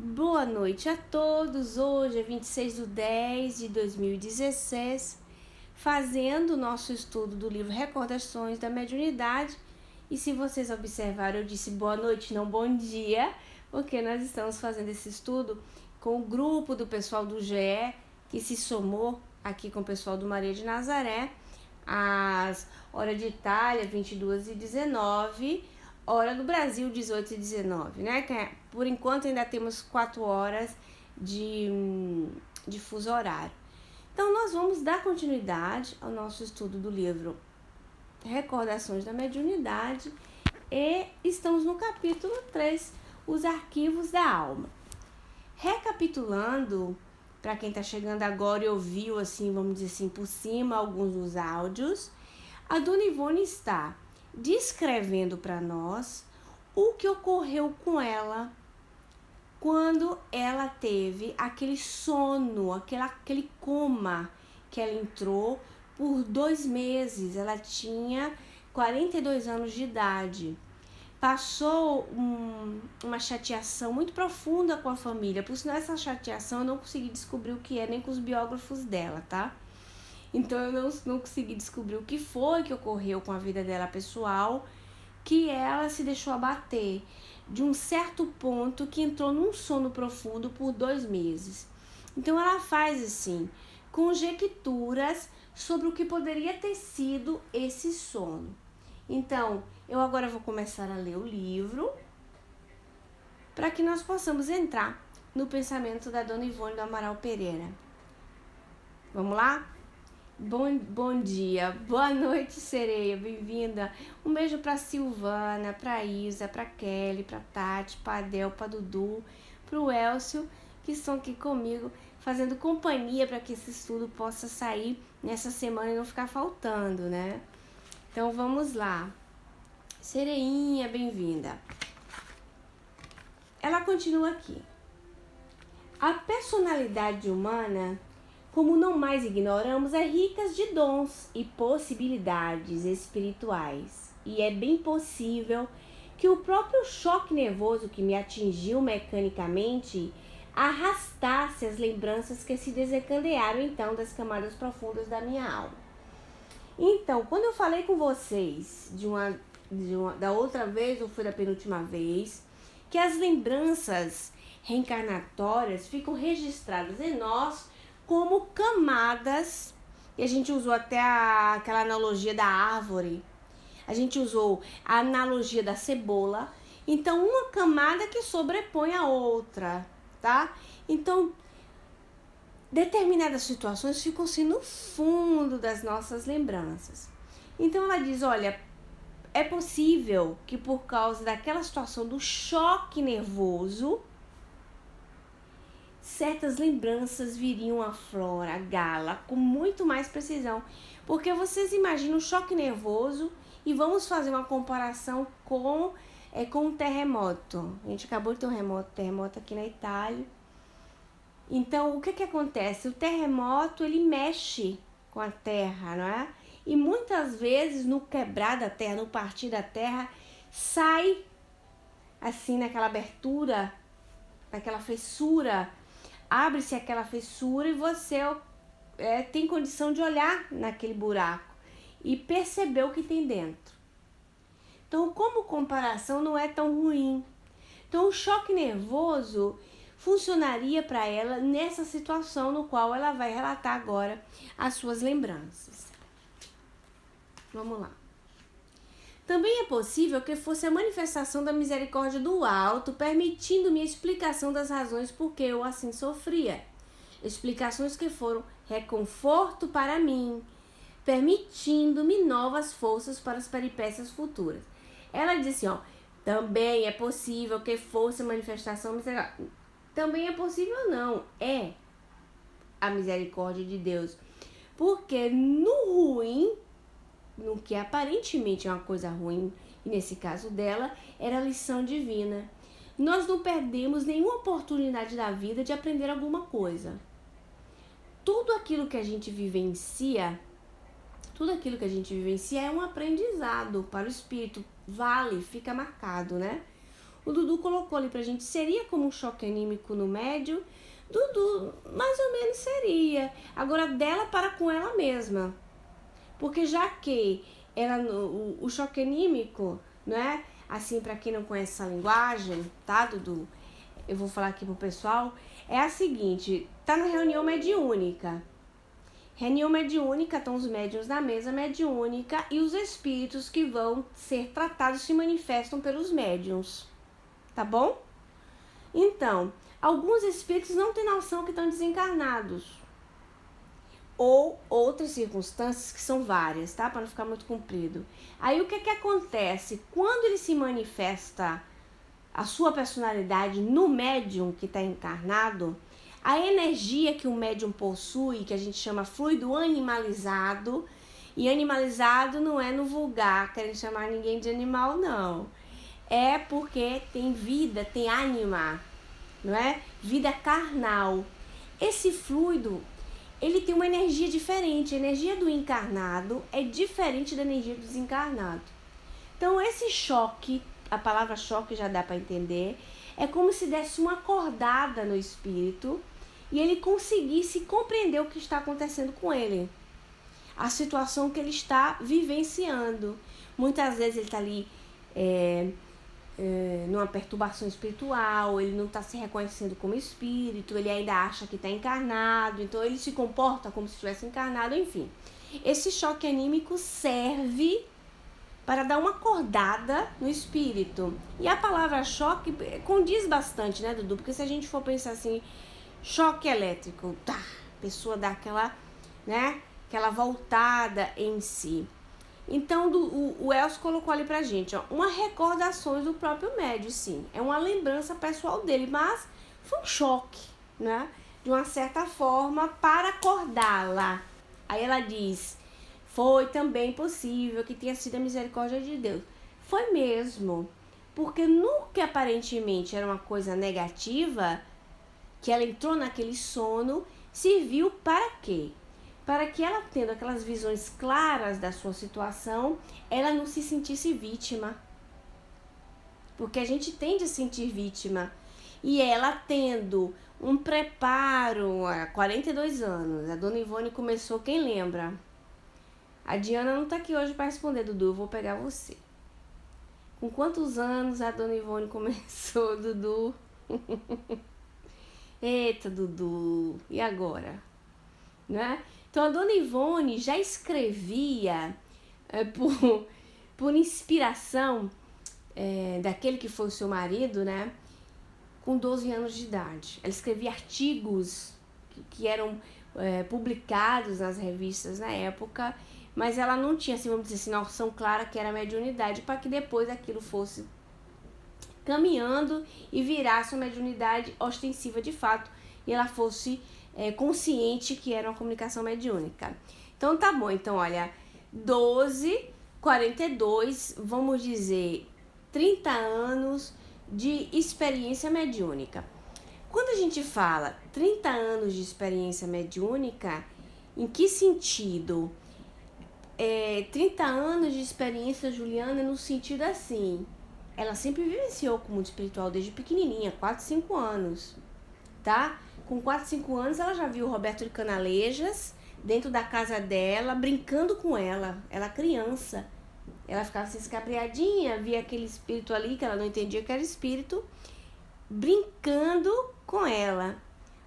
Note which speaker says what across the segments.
Speaker 1: Boa noite a todos. Hoje é 26/10/2016, fazendo o nosso estudo do livro Recordações da Mediunidade. E se vocês observaram, eu disse boa noite, não bom dia, porque nós estamos fazendo esse estudo com o grupo do pessoal do GE, que se somou aqui com o pessoal do Maria de Nazaré, às hora de Itália, 22h19, hora do Brasil, 18h19, né? Por enquanto ainda temos 4 horas de fuso horário. Então, nós vamos dar continuidade ao nosso estudo do livro Recordações da Mediunidade e estamos no capítulo 3, os arquivos da alma. Recapitulando, para quem está chegando agora e ouviu, assim, vamos dizer assim, por cima, alguns dos áudios, a Dona Ivone está descrevendo para nós o que ocorreu com ela quando ela teve aquele sono, aquele coma que ela entrou por 2 meses. Ela tinha 42 anos de idade. Passou uma chateação muito profunda com a família. Por sinal, essa chateação eu não consegui descobrir o que é, nem com os biógrafos dela, tá? Então eu não consegui descobrir o que foi que ocorreu com a vida dela pessoal, que ela se deixou abater de um certo ponto que entrou num sono profundo por 2 meses. Então ela faz assim, conjecturas sobre o que poderia ter sido esse sono. Então, eu agora vou começar a ler o livro para que nós possamos entrar no pensamento da Dona Ivone do Amaral Pereira. Vamos lá? Bom dia, boa noite, sereia, bem-vinda. Um beijo pra Silvana, pra Isa, pra Kelly, pra Tati, pra Adel, pra Dudu, pro Elcio, que estão aqui comigo, fazendo companhia para que esse estudo possa sair nessa semana e não ficar faltando, né? Então vamos lá. Sereinha, bem-vinda. Ela continua aqui. A personalidade humana, como não mais ignoramos, é rica de dons e possibilidades espirituais. E é bem possível que o próprio choque nervoso que me atingiu mecanicamente arrastasse as lembranças que se desencadearam então das camadas profundas da minha alma. Então, quando eu falei com vocês da outra vez, ou foi da penúltima vez, que as lembranças reencarnatórias ficam registradas em nós como camadas, e a gente usou até aquela analogia da árvore, a gente usou a analogia da cebola, então uma camada que sobrepõe a outra, tá? Então, determinadas situações ficam assim no fundo das nossas lembranças. Então ela diz, olha, é possível que por causa daquela situação do choque nervoso, certas lembranças viriam à flora, à gala, com muito mais precisão. Porque vocês imaginam o choque nervoso e vamos fazer uma comparação com um terremoto. A gente acabou de ter um terremoto aqui na Itália. Então, o que acontece? O terremoto, ele mexe com a terra, não é? E muitas vezes, no quebrar da terra, no partir da terra, sai assim naquela abertura, naquela fissura, abre-se aquela fissura e você tem condição de olhar naquele buraco e perceber o que tem dentro. Então, como comparação, não é tão ruim. Então, o choque nervoso funcionaria para ela nessa situação no qual ela vai relatar agora as suas lembranças. Vamos lá. Também é possível que fosse a manifestação da misericórdia do alto, permitindo-me a explicação das razões por que eu assim sofria. Explicações que foram reconforto para mim, permitindo-me novas forças para as peripécias futuras. Ela disse, também é possível que fosse a manifestação misericórdia. Também é possível não, é a misericórdia de Deus. Porque no ruim, no que aparentemente é uma coisa ruim, e nesse caso dela, era a lição divina. Nós não perdemos nenhuma oportunidade da vida de aprender alguma coisa. Tudo aquilo que a gente vivencia é um aprendizado para o espírito. Vale, fica marcado, né? O Dudu colocou ali pra gente, seria como um choque anímico no médium? Dudu, mais ou menos seria. Agora, dela para com ela mesma. Porque já que ela, o choque anímico, né? Assim, para quem não conhece essa linguagem, tá, Dudu? Eu vou falar aqui pro pessoal. É a seguinte, tá na reunião mediúnica. Reunião mediúnica, estão os médiuns na mesa mediúnica e os espíritos que vão ser tratados se manifestam pelos médiuns. Tá bom? Então, alguns espíritos não têm noção que estão desencarnados. Ou outras circunstâncias que são várias, tá? Para não ficar muito comprido. Aí o que acontece? Quando ele se manifesta a sua personalidade no médium que está encarnado, a energia que o médium possui, que a gente chama fluido animalizado, e animalizado não é no vulgar, querem chamar ninguém de animal, não. É porque tem vida, tem ânima, não é? Vida carnal. Esse fluido, ele tem uma energia diferente. A energia do encarnado é diferente da energia do desencarnado. Então, esse choque, a palavra choque já dá para entender, é como se desse uma acordada no espírito e ele conseguisse compreender o que está acontecendo com ele, a situação que ele está vivenciando. Muitas vezes ele está ali numa perturbação espiritual, ele não está se reconhecendo como espírito, ele ainda acha que está encarnado, então ele se comporta como se estivesse encarnado, enfim. Esse choque anímico serve para dar uma acordada no espírito. E a palavra choque condiz bastante, né, Dudu? Porque se a gente for pensar assim, choque elétrico, tá, a pessoa dá aquela, né, aquela voltada em si. Então, o Elcio colocou ali pra gente, ó, uma recordações do próprio médium, sim. É uma lembrança pessoal dele, mas foi um choque, né? De uma certa forma, para acordá-la. Aí ela diz, foi também possível que tenha sido a misericórdia de Deus. Foi mesmo, porque no que aparentemente era uma coisa negativa, que ela entrou naquele sono, serviu para quê? Para que ela, tendo aquelas visões claras da sua situação, ela não se sentisse vítima. Porque a gente tende a sentir vítima. E ela tendo um preparo há 42 anos, a dona Ivone começou, quem lembra? A Diana não tá aqui hoje para responder, Dudu, eu vou pegar você. Com quantos anos a dona Ivone começou, Dudu? Eita, Dudu, e agora? Né? Então a dona Ivone já escrevia por inspiração daquele que foi o seu marido, né? Com 12 anos de idade. Ela escrevia artigos que eram publicados nas revistas na época, mas ela não tinha, assim, vamos dizer assim, noção clara que era mediunidade, para que depois aquilo fosse caminhando e virasse uma mediunidade ostensiva de fato, e ela fosse consciente que era uma comunicação mediúnica. Então tá bom, então olha, 12, 42, vamos dizer 30 anos de experiência mediúnica. Quando a gente fala 30 anos de experiência mediúnica, em que sentido? 30 anos de experiência, Juliana, no sentido assim, ela sempre vivenciou com o mundo espiritual desde pequenininha, 4, 5 anos, tá? Com 4, 5 anos ela já viu o Roberto de Canalejas dentro da casa dela, brincando com ela criança. Ela ficava assim escabriadinha, via aquele espírito ali que ela não entendia que era espírito, brincando com ela.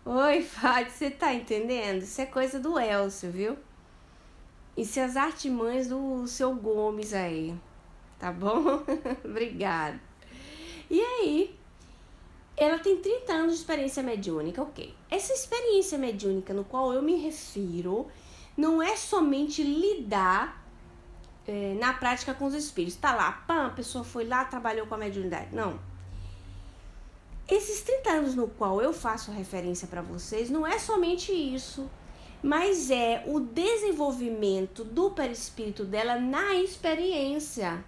Speaker 1: Oi, Fábio, você tá entendendo? Isso é coisa do Elcio, viu? Isso é as artimanhas do seu Gomes aí, tá bom? Obrigada. E aí, ela tem 30 anos de experiência mediúnica, ok. Essa experiência mediúnica no qual eu me refiro não é somente lidar na prática com os espíritos. Tá lá, pã, a pessoa foi lá, trabalhou com a mediunidade. Não. Esses 30 anos no qual eu faço referência para vocês não é somente isso, mas é o desenvolvimento do perispírito dela na experiência,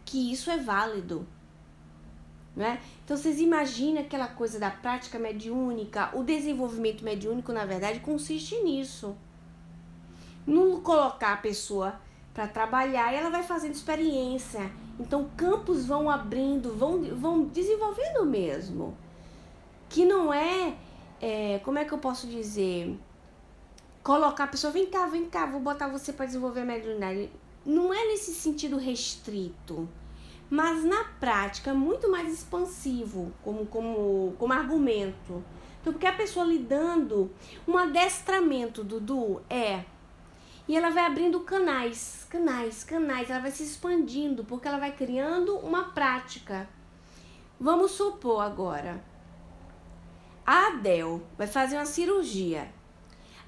Speaker 1: que isso é válido. Né? Então vocês imaginam aquela coisa da prática mediúnica, o desenvolvimento mediúnico na verdade consiste nisso. Não colocar a pessoa para trabalhar e ela vai fazendo experiência Então campos vão abrindo, vão desenvolvendo mesmo. Que não como é que eu posso dizer? Colocar a pessoa, vem cá, vou botar você para desenvolver a mediunidade. Não é nesse sentido restrito, mas na prática muito mais expansivo, como argumento. Então, porque a pessoa lidando, um adestramento, Dudu, e ela vai abrindo canais, ela vai se expandindo, porque ela vai criando uma prática. Vamos supor agora, a Adel vai fazer uma cirurgia.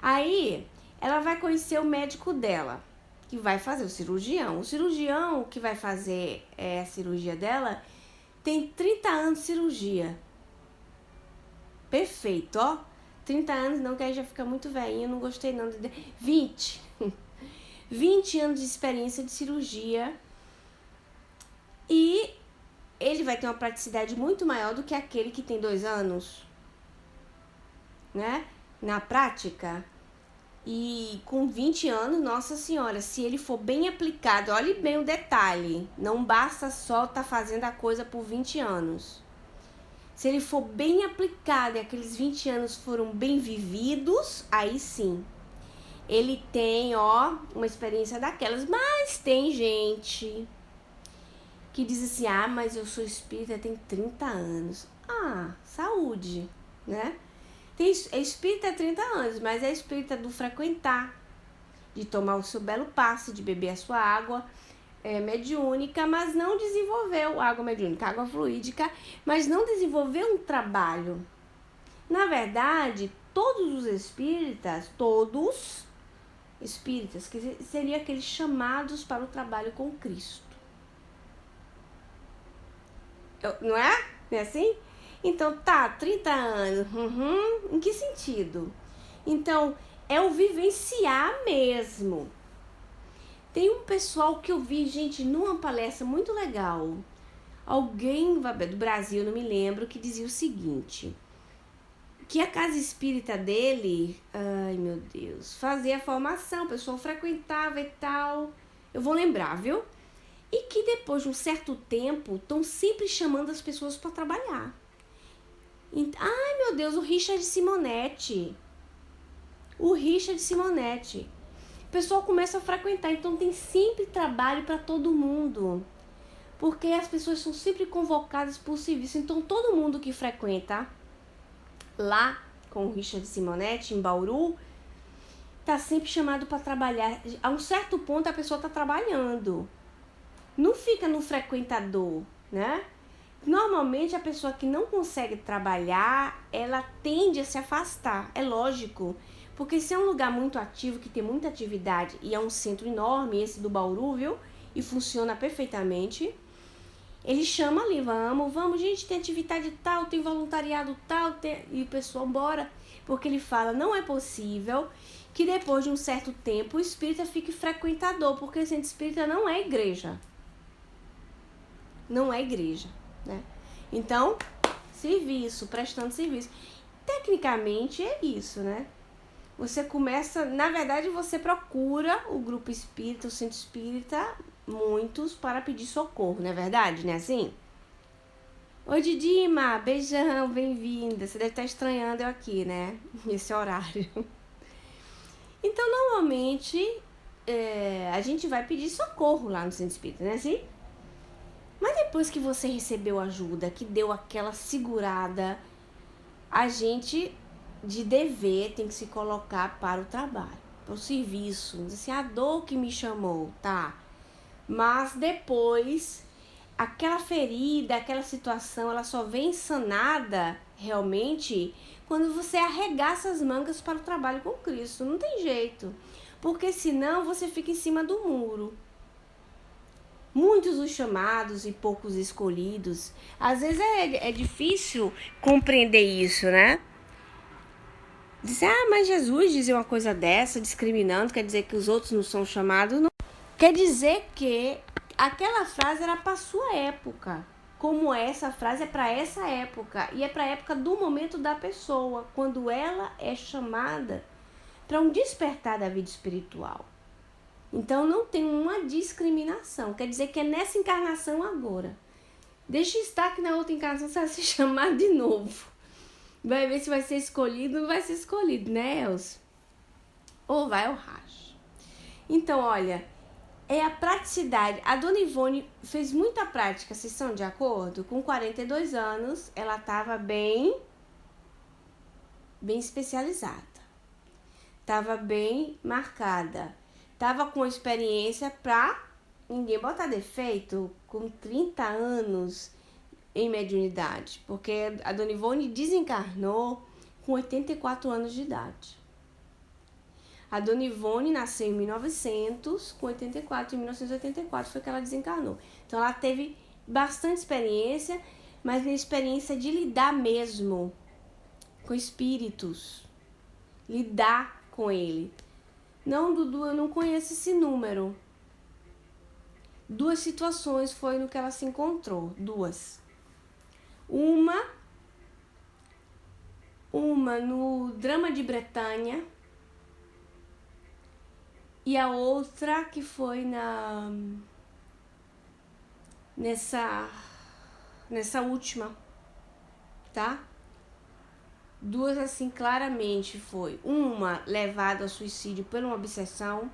Speaker 1: Aí, ela vai conhecer o médico dela, que vai fazer o cirurgião. O cirurgião que vai fazer a cirurgia dela tem 30 anos de cirurgia. Perfeito, ó. 30 anos não, que aí já fica muito velhinho, não gostei não. 20. 20 anos de experiência de cirurgia. E ele vai ter uma praticidade muito maior do que aquele que tem 2 anos, né? Na prática. E com 20 anos, nossa senhora, se ele for bem aplicado, olhe bem o detalhe, não basta só estar fazendo a coisa por 20 anos. Se ele for bem aplicado e aqueles 20 anos foram bem vividos, aí sim, ele tem, uma experiência daquelas. Mas tem gente que diz assim, mas eu sou espírita, tem 30 anos. Saúde, né? É espírita há 30 anos, mas é espírita do frequentar, de tomar o seu belo passe, de beber a sua água mediúnica, mas não desenvolveu água mediúnica, água fluídica, mas não desenvolveu um trabalho. Na verdade, todos os espíritas, que seriam aqueles chamados para o trabalho com Cristo. Não é? Não é assim? Então, 30 anos, em que sentido? Então, é o vivenciar mesmo. Tem um pessoal que eu vi, gente, numa palestra muito legal. Alguém do Brasil, não me lembro, que dizia o seguinte, que a casa espírita dele, ai meu Deus, fazia a formação, o pessoal frequentava e tal, eu vou lembrar, viu? E que depois de um certo tempo, estão sempre chamando as pessoas para trabalhar. Ai, meu Deus, o Richard Simonetti. O pessoal começa a frequentar, então tem sempre trabalho para todo mundo. Porque as pessoas são sempre convocadas por serviço. Então todo mundo que frequenta lá com o Richard Simonetti, em Bauru, tá sempre chamado para trabalhar. A um certo ponto a pessoa tá trabalhando. Não fica no frequentador, né? Normalmente a pessoa que não consegue trabalhar, ela tende a se afastar, é lógico, porque se é um lugar muito ativo, que tem muita atividade, e é um centro enorme, esse do Bauru, viu? E funciona perfeitamente, ele chama ali, vamos, gente, tem atividade tal, tem voluntariado tal, e o pessoal bora, porque ele fala, não é possível que depois de um certo tempo o espírita fique frequentador, porque o centro espírita não é igreja. Não é igreja. Né? Então, prestando serviço. Tecnicamente é isso, né? Você começa, na verdade, você procura o grupo espírita, o centro espírita, muitos, para pedir socorro, não é verdade, né? Assim? Oi, Didima, beijão, bem-vinda. Você deve estar estranhando eu aqui, né? Esse horário. Então, normalmente, a gente vai pedir socorro lá no centro espírita, né? Assim? Mas depois que você recebeu ajuda, que deu aquela segurada, a gente, de dever, tem que se colocar para o trabalho, para o serviço. Diz assim, a dor que me chamou, tá? Mas depois, aquela ferida, aquela situação, ela só vem sanada, realmente, quando você arregaça as mangas para o trabalho com Cristo. Não tem jeito. Porque senão você fica em cima do muro. Muitos os chamados e poucos escolhidos. Às vezes é difícil compreender isso, né? Dizer, mas Jesus dizer uma coisa dessa, discriminando, quer dizer que os outros não são chamados? Não. Quer dizer que aquela frase era para sua época. Como essa frase é para essa época. E é para a época do momento da pessoa. Quando ela é chamada para um despertar da vida espiritual. Então não tem uma discriminação. Quer dizer que é nessa encarnação agora. Deixa estar que na outra encarnação você vai se chamar de novo. Vai ver se vai ser escolhido ou não vai ser escolhido, né, Elcio? Ou vai ao racho. Então, olha, é a praticidade. A Dona Ivone fez muita prática, vocês estão de acordo? Com 42 anos, ela estava bem especializada. Estava bem marcada. Estava com experiência para ninguém botar defeito, com 30 anos em mediunidade. Porque a Dona Ivone desencarnou com 84 anos de idade. A Dona Ivone nasceu em 1900, com 84, em 1984 foi que ela desencarnou. Então ela teve bastante experiência, mas uma experiência de lidar mesmo com espíritos. Lidar com ele. Não, Dudu, eu não conheço esse número. 2 situações foi no que ela se encontrou. 2. Uma no Drama de Bretanha. E a outra que foi nessa última, tá? 2 assim claramente foi. Uma levada ao suicídio por uma obsessão,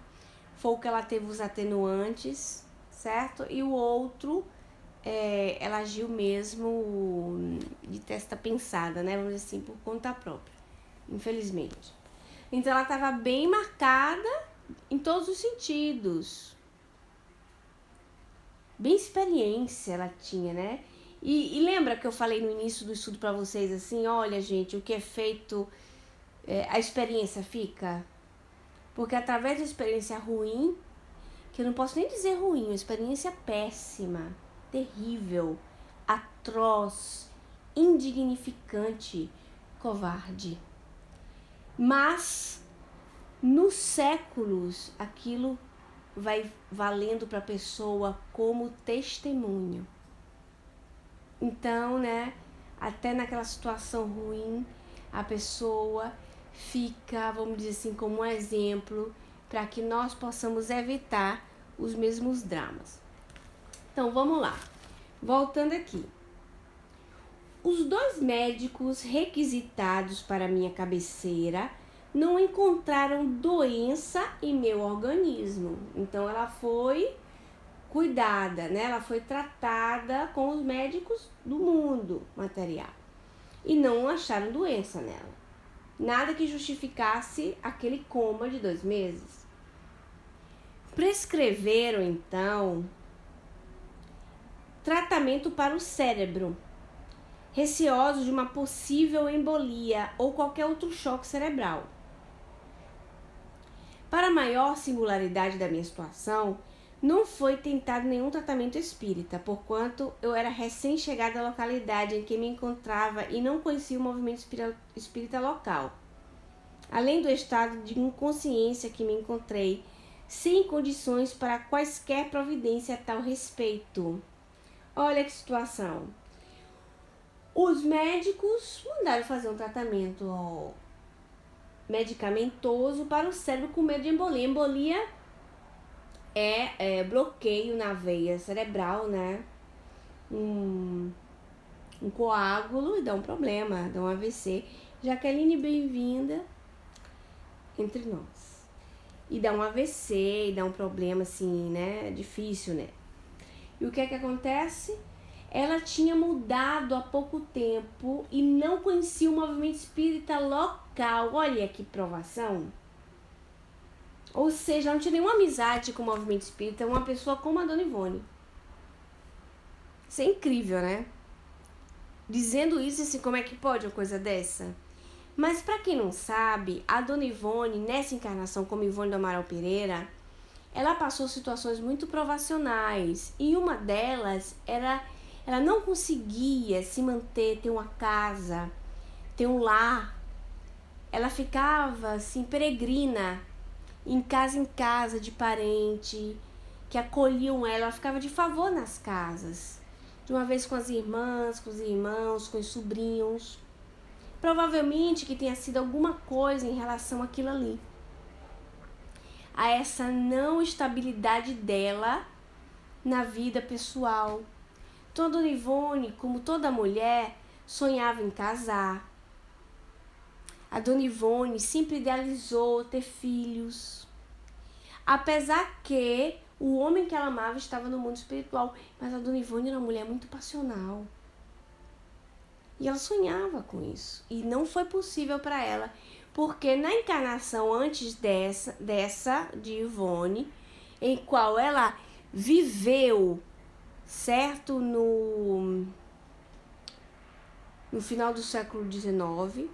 Speaker 1: foi o que ela teve os atenuantes, certo? E o outro, ela agiu mesmo de testa pensada, né? Vamos dizer assim, por conta própria, infelizmente. Então ela estava bem marcada em todos os sentidos. Bem experiência ela tinha, né? E lembra que eu falei no início do estudo para vocês assim, olha gente, o que é feito, a experiência fica. Porque através da experiência ruim, que eu não posso nem dizer ruim, uma experiência péssima, terrível, atroz, indignificante, covarde. Mas nos séculos, aquilo vai valendo para a pessoa como testemunho. Então, né, até naquela situação ruim, a pessoa fica, vamos dizer assim, como um exemplo para que nós possamos evitar os mesmos dramas. Então, vamos lá. Voltando aqui. Os 2 médicos requisitados para minha cabeceira não encontraram doença em meu organismo. Então, ela foi cuidada, né? Ela foi tratada com os médicos do mundo material. E não acharam doença nela. Nada que justificasse aquele coma de 2 meses. Prescreveram, então, tratamento para o cérebro, receosos de uma possível embolia ou qualquer outro choque cerebral. Para maior singularidade da minha situação, não foi tentado nenhum tratamento espírita, porquanto eu era recém-chegada à localidade em que me encontrava e não conhecia o movimento espírita local. Além do estado de inconsciência que me encontrei, sem condições para quaisquer providência a tal respeito. Olha que situação. Os médicos mandaram fazer um tratamento medicamentoso para o cérebro com medo de embolia. Embolia é bloqueio na veia cerebral, né? Um coágulo e dá um problema, dá um AVC. Jaqueline, bem-vinda entre nós. E dá um AVC, e dá um problema assim, né? Difícil, né? E o que é que acontece? Ela tinha mudado há pouco tempo e não conhecia o movimento espírita local. Olha que provação. Ou seja, não tinha nenhuma amizade com o movimento espírita, uma pessoa como a Dona Ivone. Isso é incrível, né? Dizendo isso, assim, como é que pode uma coisa dessa? Mas para quem não sabe, a Dona Ivone, nessa encarnação como Ivone do Amaral Pereira, ela passou situações muito provacionais. E uma delas era, ela não conseguia se manter, ter uma casa, ter um lar. Ela ficava, assim, peregrina, em casa de parente, que acolhiam ela. Ela ficava de favor nas casas. De uma vez com as irmãs, com os irmãos, com os sobrinhos. Provavelmente que tenha sido alguma coisa em relação àquilo ali. a essa não estabilidade dela na vida pessoal. Então, a Dona Ivone, como toda mulher, sonhava em casar. A Dona Ivone sempre idealizou ter filhos. Apesar que o homem que ela amava estava no mundo espiritual. Mas a Dona Ivone era uma mulher muito passional. E ela sonhava com isso. E não foi possível para ela. Porque na encarnação antes dessa de Ivone, em qual ela viveu, certo? No final do século XIX,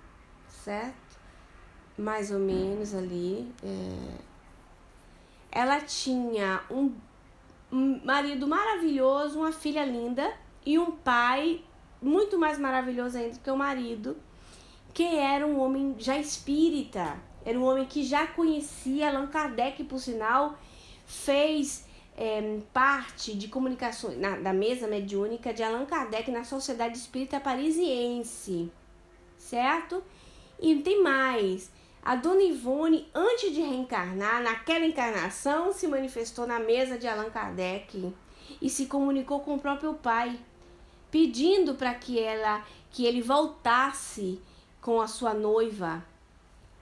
Speaker 1: certo? Mais ou menos ali. Ela tinha um marido maravilhoso, uma filha linda e um pai muito mais maravilhoso ainda que o marido, que era um homem já espírita, era um homem que já conhecia Allan Kardec, por sinal, fez parte de comunicações da mesa mediúnica de Allan Kardec na Sociedade Espírita Parisiense, certo? E tem mais, a Dona Ivone, antes de reencarnar, naquela encarnação, se manifestou na mesa de Allan Kardec e se comunicou com o próprio pai, pedindo para que ele voltasse com a sua noiva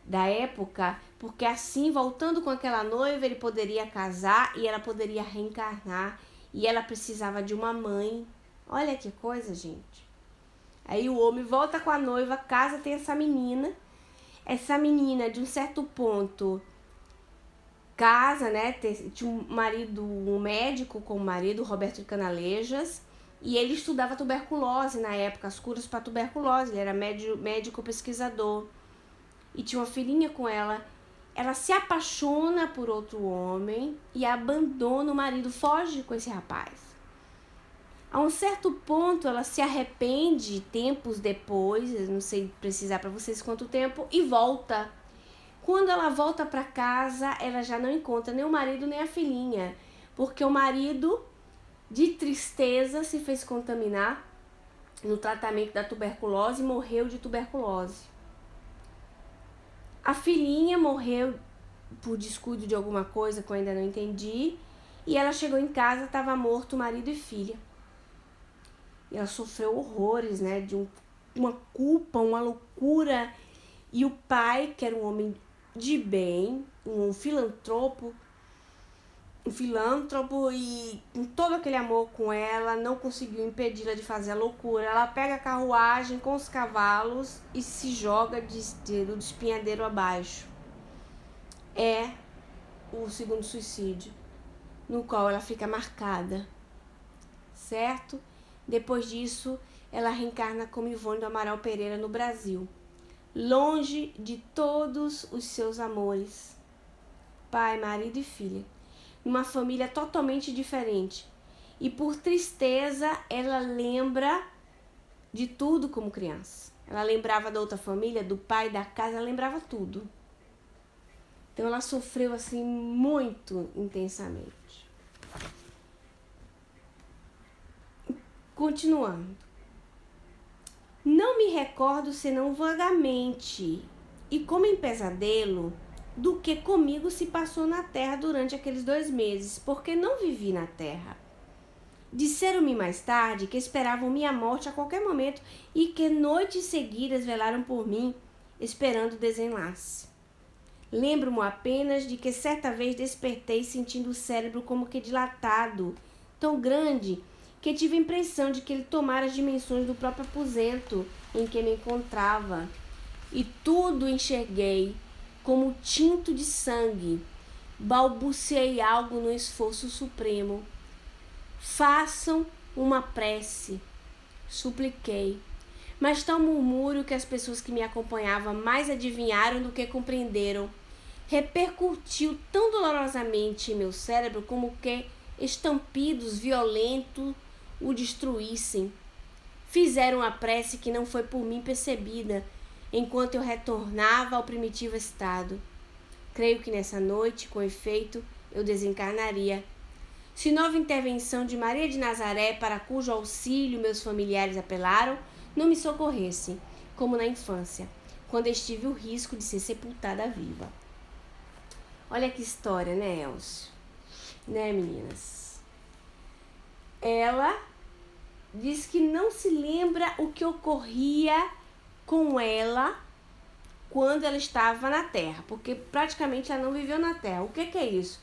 Speaker 1: da época, porque assim, voltando com aquela noiva, ele poderia casar e ela poderia reencarnar, e ela precisava de uma mãe. Olha que coisa, gente. Aí o homem volta com a noiva, casa, tem essa menina, de um certo ponto, casa, né, tinha um marido, um médico com o marido, Roberto de Canalejas, e ele estudava tuberculose na época, as curas para tuberculose, ele era médico pesquisador, e tinha uma filhinha com ela. Ela se apaixona por outro homem e abandona o marido, foge com esse rapaz. A um certo ponto, ela se arrepende, tempos depois, eu não sei precisar para vocês quanto tempo, e volta. Quando ela volta para casa, ela já não encontra nem o marido nem a filhinha, porque o marido, de tristeza, se fez contaminar no tratamento da tuberculose e morreu de tuberculose. A filhinha morreu por descuido de alguma coisa que eu ainda não entendi, e ela chegou em casa, estava morto o marido e filha. E ela sofreu horrores, né, de uma culpa, uma loucura. E o pai, que era um homem de bem, um filântropo e com todo aquele amor com ela, não conseguiu impedi-la de fazer a loucura. Ela pega a carruagem com os cavalos e se joga do despenhadeiro abaixo. É o segundo suicídio, no qual ela fica marcada, certo? Depois disso, ela reencarna como Ivone do Amaral Pereira no Brasil, longe de todos os seus amores, pai, marido e filha, numa família totalmente diferente. E por tristeza, ela lembra de tudo como criança. Ela lembrava da outra família, do pai, da casa, ela lembrava tudo. Então ela sofreu assim muito intensamente. Continuando. Não me recordo senão vagamente, e como em pesadelo, do que comigo se passou na terra durante aqueles 2 meses, porque não vivi na terra. Disseram-me mais tarde que esperavam minha morte a qualquer momento e que noites seguidas velaram por mim, esperando o desenlace. Lembro-me apenas de que certa vez despertei sentindo o cérebro como que dilatado, tão grande que tive a impressão de que ele tomara as dimensões do próprio aposento em que me encontrava. E tudo enxerguei como tinto de sangue. Balbuciei algo no esforço supremo. Façam uma prece, supliquei. Mas tal murmúrio que as pessoas que me acompanhavam mais adivinharam do que compreenderam repercutiu tão dolorosamente em meu cérebro como que estampidos violentos o destruíssem. Fizeram a prece que não foi por mim percebida, enquanto eu retornava ao primitivo estado. Creio que nessa noite, com efeito, eu desencarnaria. Se nova intervenção de Maria de Nazaré, para cujo auxílio meus familiares apelaram, não me socorresse, como na infância, quando estive o risco de ser sepultada viva. Olha que história, né, Elcio? Né, meninas? Ela diz que não se lembra o que ocorria com ela quando ela estava na Terra, porque praticamente ela não viveu na Terra. O que é isso?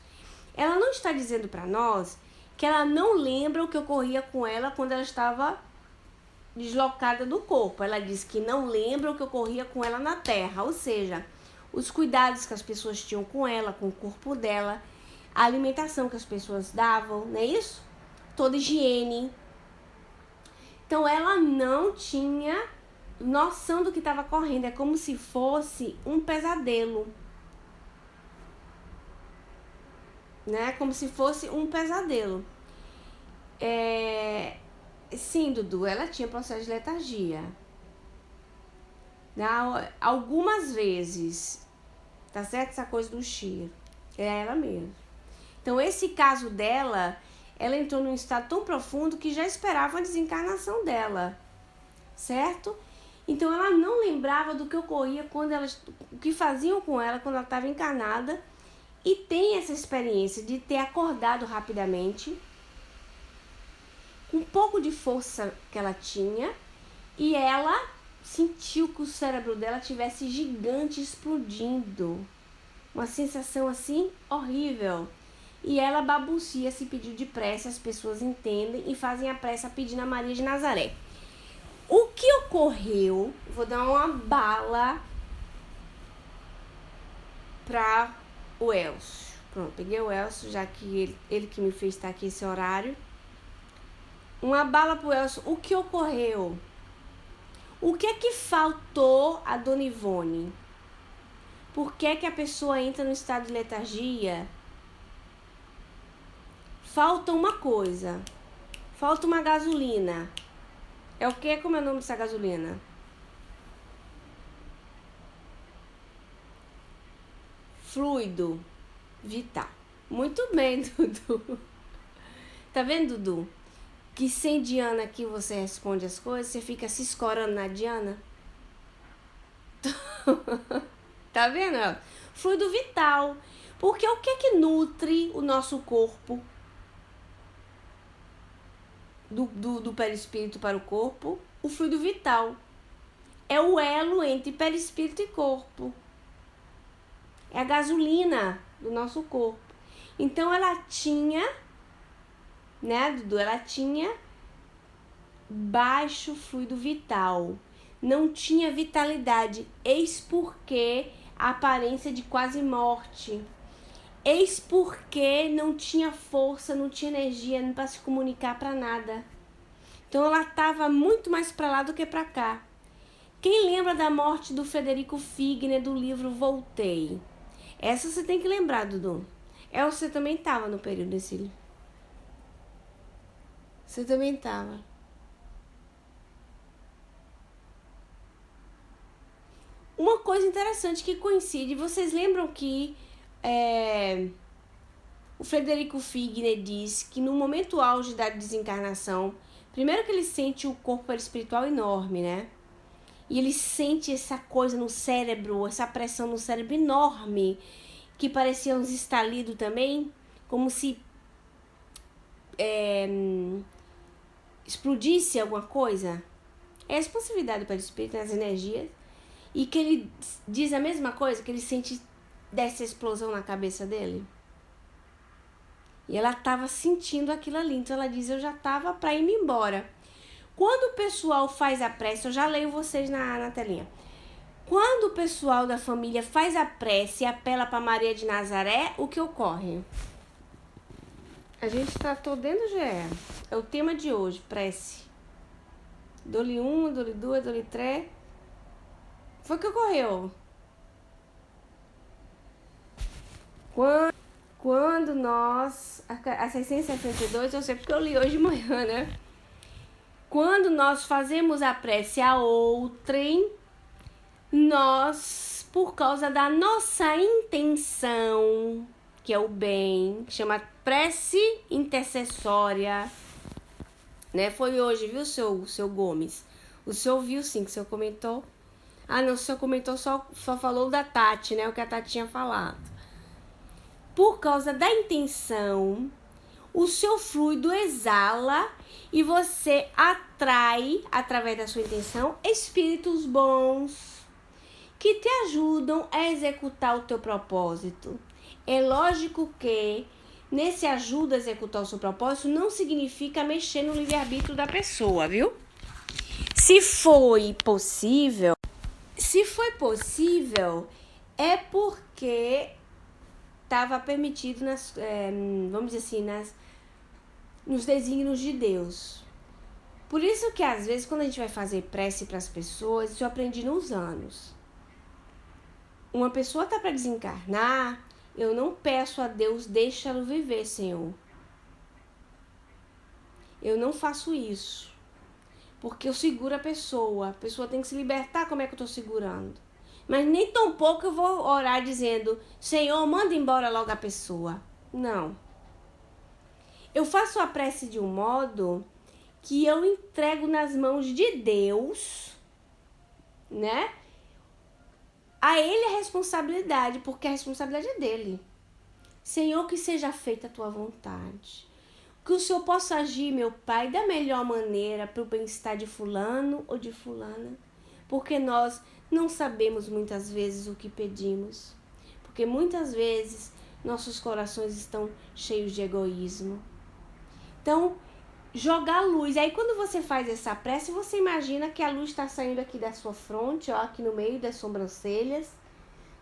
Speaker 1: Ela não está dizendo para nós que ela não lembra o que ocorria com ela quando ela estava deslocada do corpo. Ela diz que não lembra o que ocorria com ela na Terra, ou seja, os cuidados que as pessoas tinham com ela, com o corpo dela, a alimentação que as pessoas davam, não é isso? Toda higiene. Então ela não tinha noção do que estava correndo, é como se fosse um pesadelo, né? Como se fosse um pesadelo. Sim, Dudu, ela tinha processo de letargia. Algumas vezes, tá certo? Essa coisa do cheiro, é ela mesma. Então esse caso dela, ela entrou num estado tão profundo que já esperava a desencarnação dela, certo? Então ela não lembrava do que ocorria quando ela, o que faziam com ela quando ela estava encarnada, e tem essa experiência de ter acordado rapidamente, com um pouco de força que ela tinha, e ela sentiu que o cérebro dela tivesse gigante explodindo, uma sensação assim horrível. E ela balbucia esse pedido de prece, as pessoas entendem e fazem a prece pedindo a Maria de Nazaré. O que ocorreu? Vou dar uma bala para o Elcio. Pronto, peguei o Elcio, já que ele que me fez estar aqui esse horário. Uma bala pro Elcio. O que ocorreu? O que é que faltou a Dona Ivone? Por que é que a pessoa entra no estado de letargia? Falta uma coisa. Falta uma gasolina. É o que? Como é o nome dessa gasolina? Fluido vital. Muito bem, Dudu. Tá vendo, Dudu? Que sem Diana aqui você responde as coisas, você fica se escorando na Diana. Tá vendo? Fluido vital. Porque o que é que nutre o nosso corpo? Do perispírito para o corpo? O fluido vital. É o elo entre perispírito e corpo. É a gasolina do nosso corpo. Então ela tinha, né, Dudu? Ela tinha baixo fluido vital. Não tinha vitalidade. Eis porque a aparência de quase morte. Eis porque não tinha força, não tinha energia para se comunicar para nada. Então ela estava muito mais para lá do que para cá. Quem lembra da morte do Frederico Figner do livro Voltei? Essa você tem que lembrar, Dudu. Você também estava no período desse livro. Você também estava. Uma coisa interessante que coincide, vocês lembram que o Frederico Figner diz que no momento auge da desencarnação, primeiro que ele sente o corpo espiritual enorme, né? E ele sente essa coisa no cérebro, essa pressão no cérebro enorme, que parecia uns estalidos também, como se explodisse alguma coisa. É a expansividade para o espírito, as energias. E que ele diz a mesma coisa, que ele sente dessa explosão na cabeça dele. E ela estava sentindo aquilo ali. Então ela diz, eu já estava para ir embora. Quando o pessoal faz a prece, eu já leio vocês na telinha. Quando o pessoal da família faz a prece e apela para Maria de Nazaré, o que ocorre? A gente tratou dentro do GE. É o tema de hoje, prece. Dole 1, dole 2, dole 3. Foi o que ocorreu. Quando nós... A 662, eu sei porque eu li hoje de manhã, né? Quando nós fazemos a prece a outrem, nós, por causa da nossa intenção, que é o bem, que chama prece intercessória, né? Foi hoje, viu, seu Gomes? O senhor viu sim, que o senhor comentou. Ah, não, o senhor comentou, só falou da Tati, né? O que a Tati tinha falado. por causa da intenção, o seu fluido exala e você atrai, através da sua intenção, espíritos bons que te ajudam a executar o teu propósito. É lógico que nesse ajuda a executar o seu propósito não significa mexer no livre-arbítrio da pessoa, viu? Se foi possível, é porque estava permitido vamos dizer assim, nos desígnios de Deus. Por isso que às vezes quando a gente vai fazer prece para as pessoas, isso eu aprendi nos anos. Uma pessoa está para desencarnar, eu não peço a Deus, deixa-lo viver, Senhor. Eu não faço isso. Porque eu seguro a pessoa tem que se libertar, como é que eu estou segurando? Mas nem tão pouco eu vou orar dizendo, Senhor, manda embora logo a pessoa. Não. Eu faço a prece de um modo que eu entrego nas mãos de Deus, né? A Ele a responsabilidade, porque a responsabilidade é dele. Senhor, que seja feita a tua vontade. Que o Senhor possa agir, meu Pai, da melhor maneira para o bem-estar de fulano ou de fulana. Porque nós não sabemos muitas vezes o que pedimos. Porque muitas vezes nossos corações estão cheios de egoísmo. Então, jogar luz. Aí quando você faz essa prece, você imagina que a luz está saindo aqui da sua fronte, ó, aqui no meio das sobrancelhas,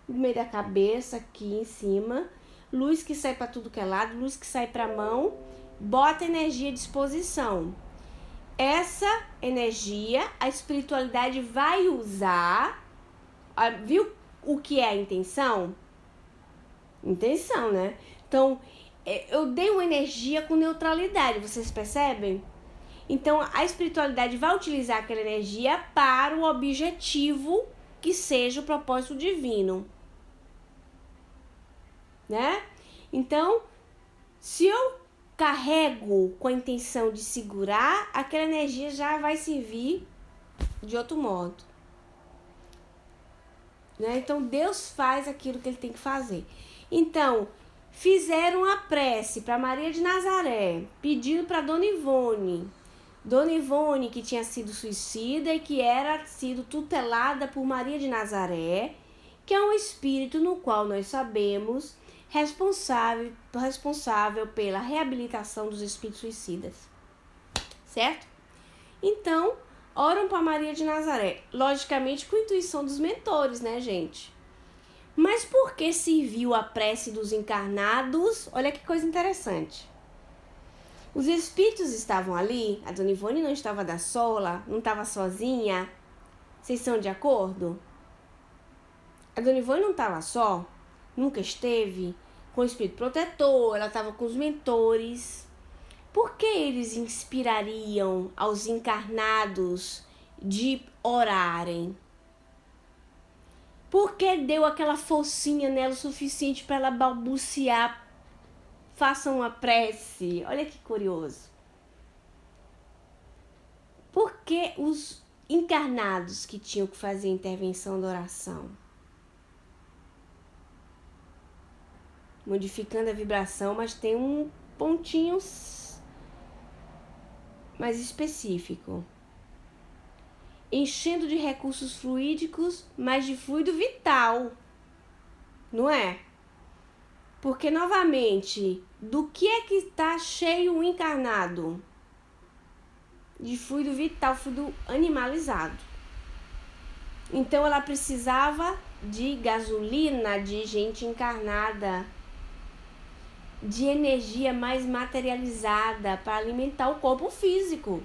Speaker 1: no meio da cabeça, aqui em cima. Luz que sai para tudo que é lado, luz que sai para a mão. Bota energia à disposição. Essa energia, a espiritualidade vai usar. Viu o que é a intenção? Intenção, né? Então, eu dei uma energia com neutralidade, vocês percebem? Então, a espiritualidade vai utilizar aquela energia para o objetivo que seja o propósito divino, né? Então, se eu carrego com a intenção de segurar, aquela energia já vai servir de outro modo, né? Então, Deus faz aquilo que Ele tem que fazer. Então, fizeram a prece para Maria de Nazaré, pedindo para Dona Ivone. Dona Ivone, que tinha sido suicida e que era sido tutelada por Maria de Nazaré, que é um espírito no qual nós sabemos responsável pela reabilitação dos espíritos suicidas. Certo? Então, oram para Maria de Nazaré. Logicamente, com a intuição dos mentores, né, gente? Mas por que serviu a prece dos encarnados? Olha que coisa interessante. Os espíritos estavam ali, a Dona Ivone não estava da sola, não estava sozinha. Vocês são de acordo? A Dona Ivone não estava só, nunca esteve com o espírito protetor, ela estava com os mentores. Por que eles inspirariam aos encarnados de orarem? Por que deu aquela forcinha nela o suficiente para ela balbuciar? Façam uma prece. Olha que curioso. Por que os encarnados que tinham que fazer a intervenção da oração? Modificando a vibração, mas tem um pontinho mais específico. Enchendo de recursos fluídicos, mas de fluido vital. Não é? Porque, novamente, do que é que está cheio o encarnado? De fluido vital, fluido animalizado. Então, ela precisava de gasolina, de gente encarnada, de energia mais materializada para alimentar o corpo físico.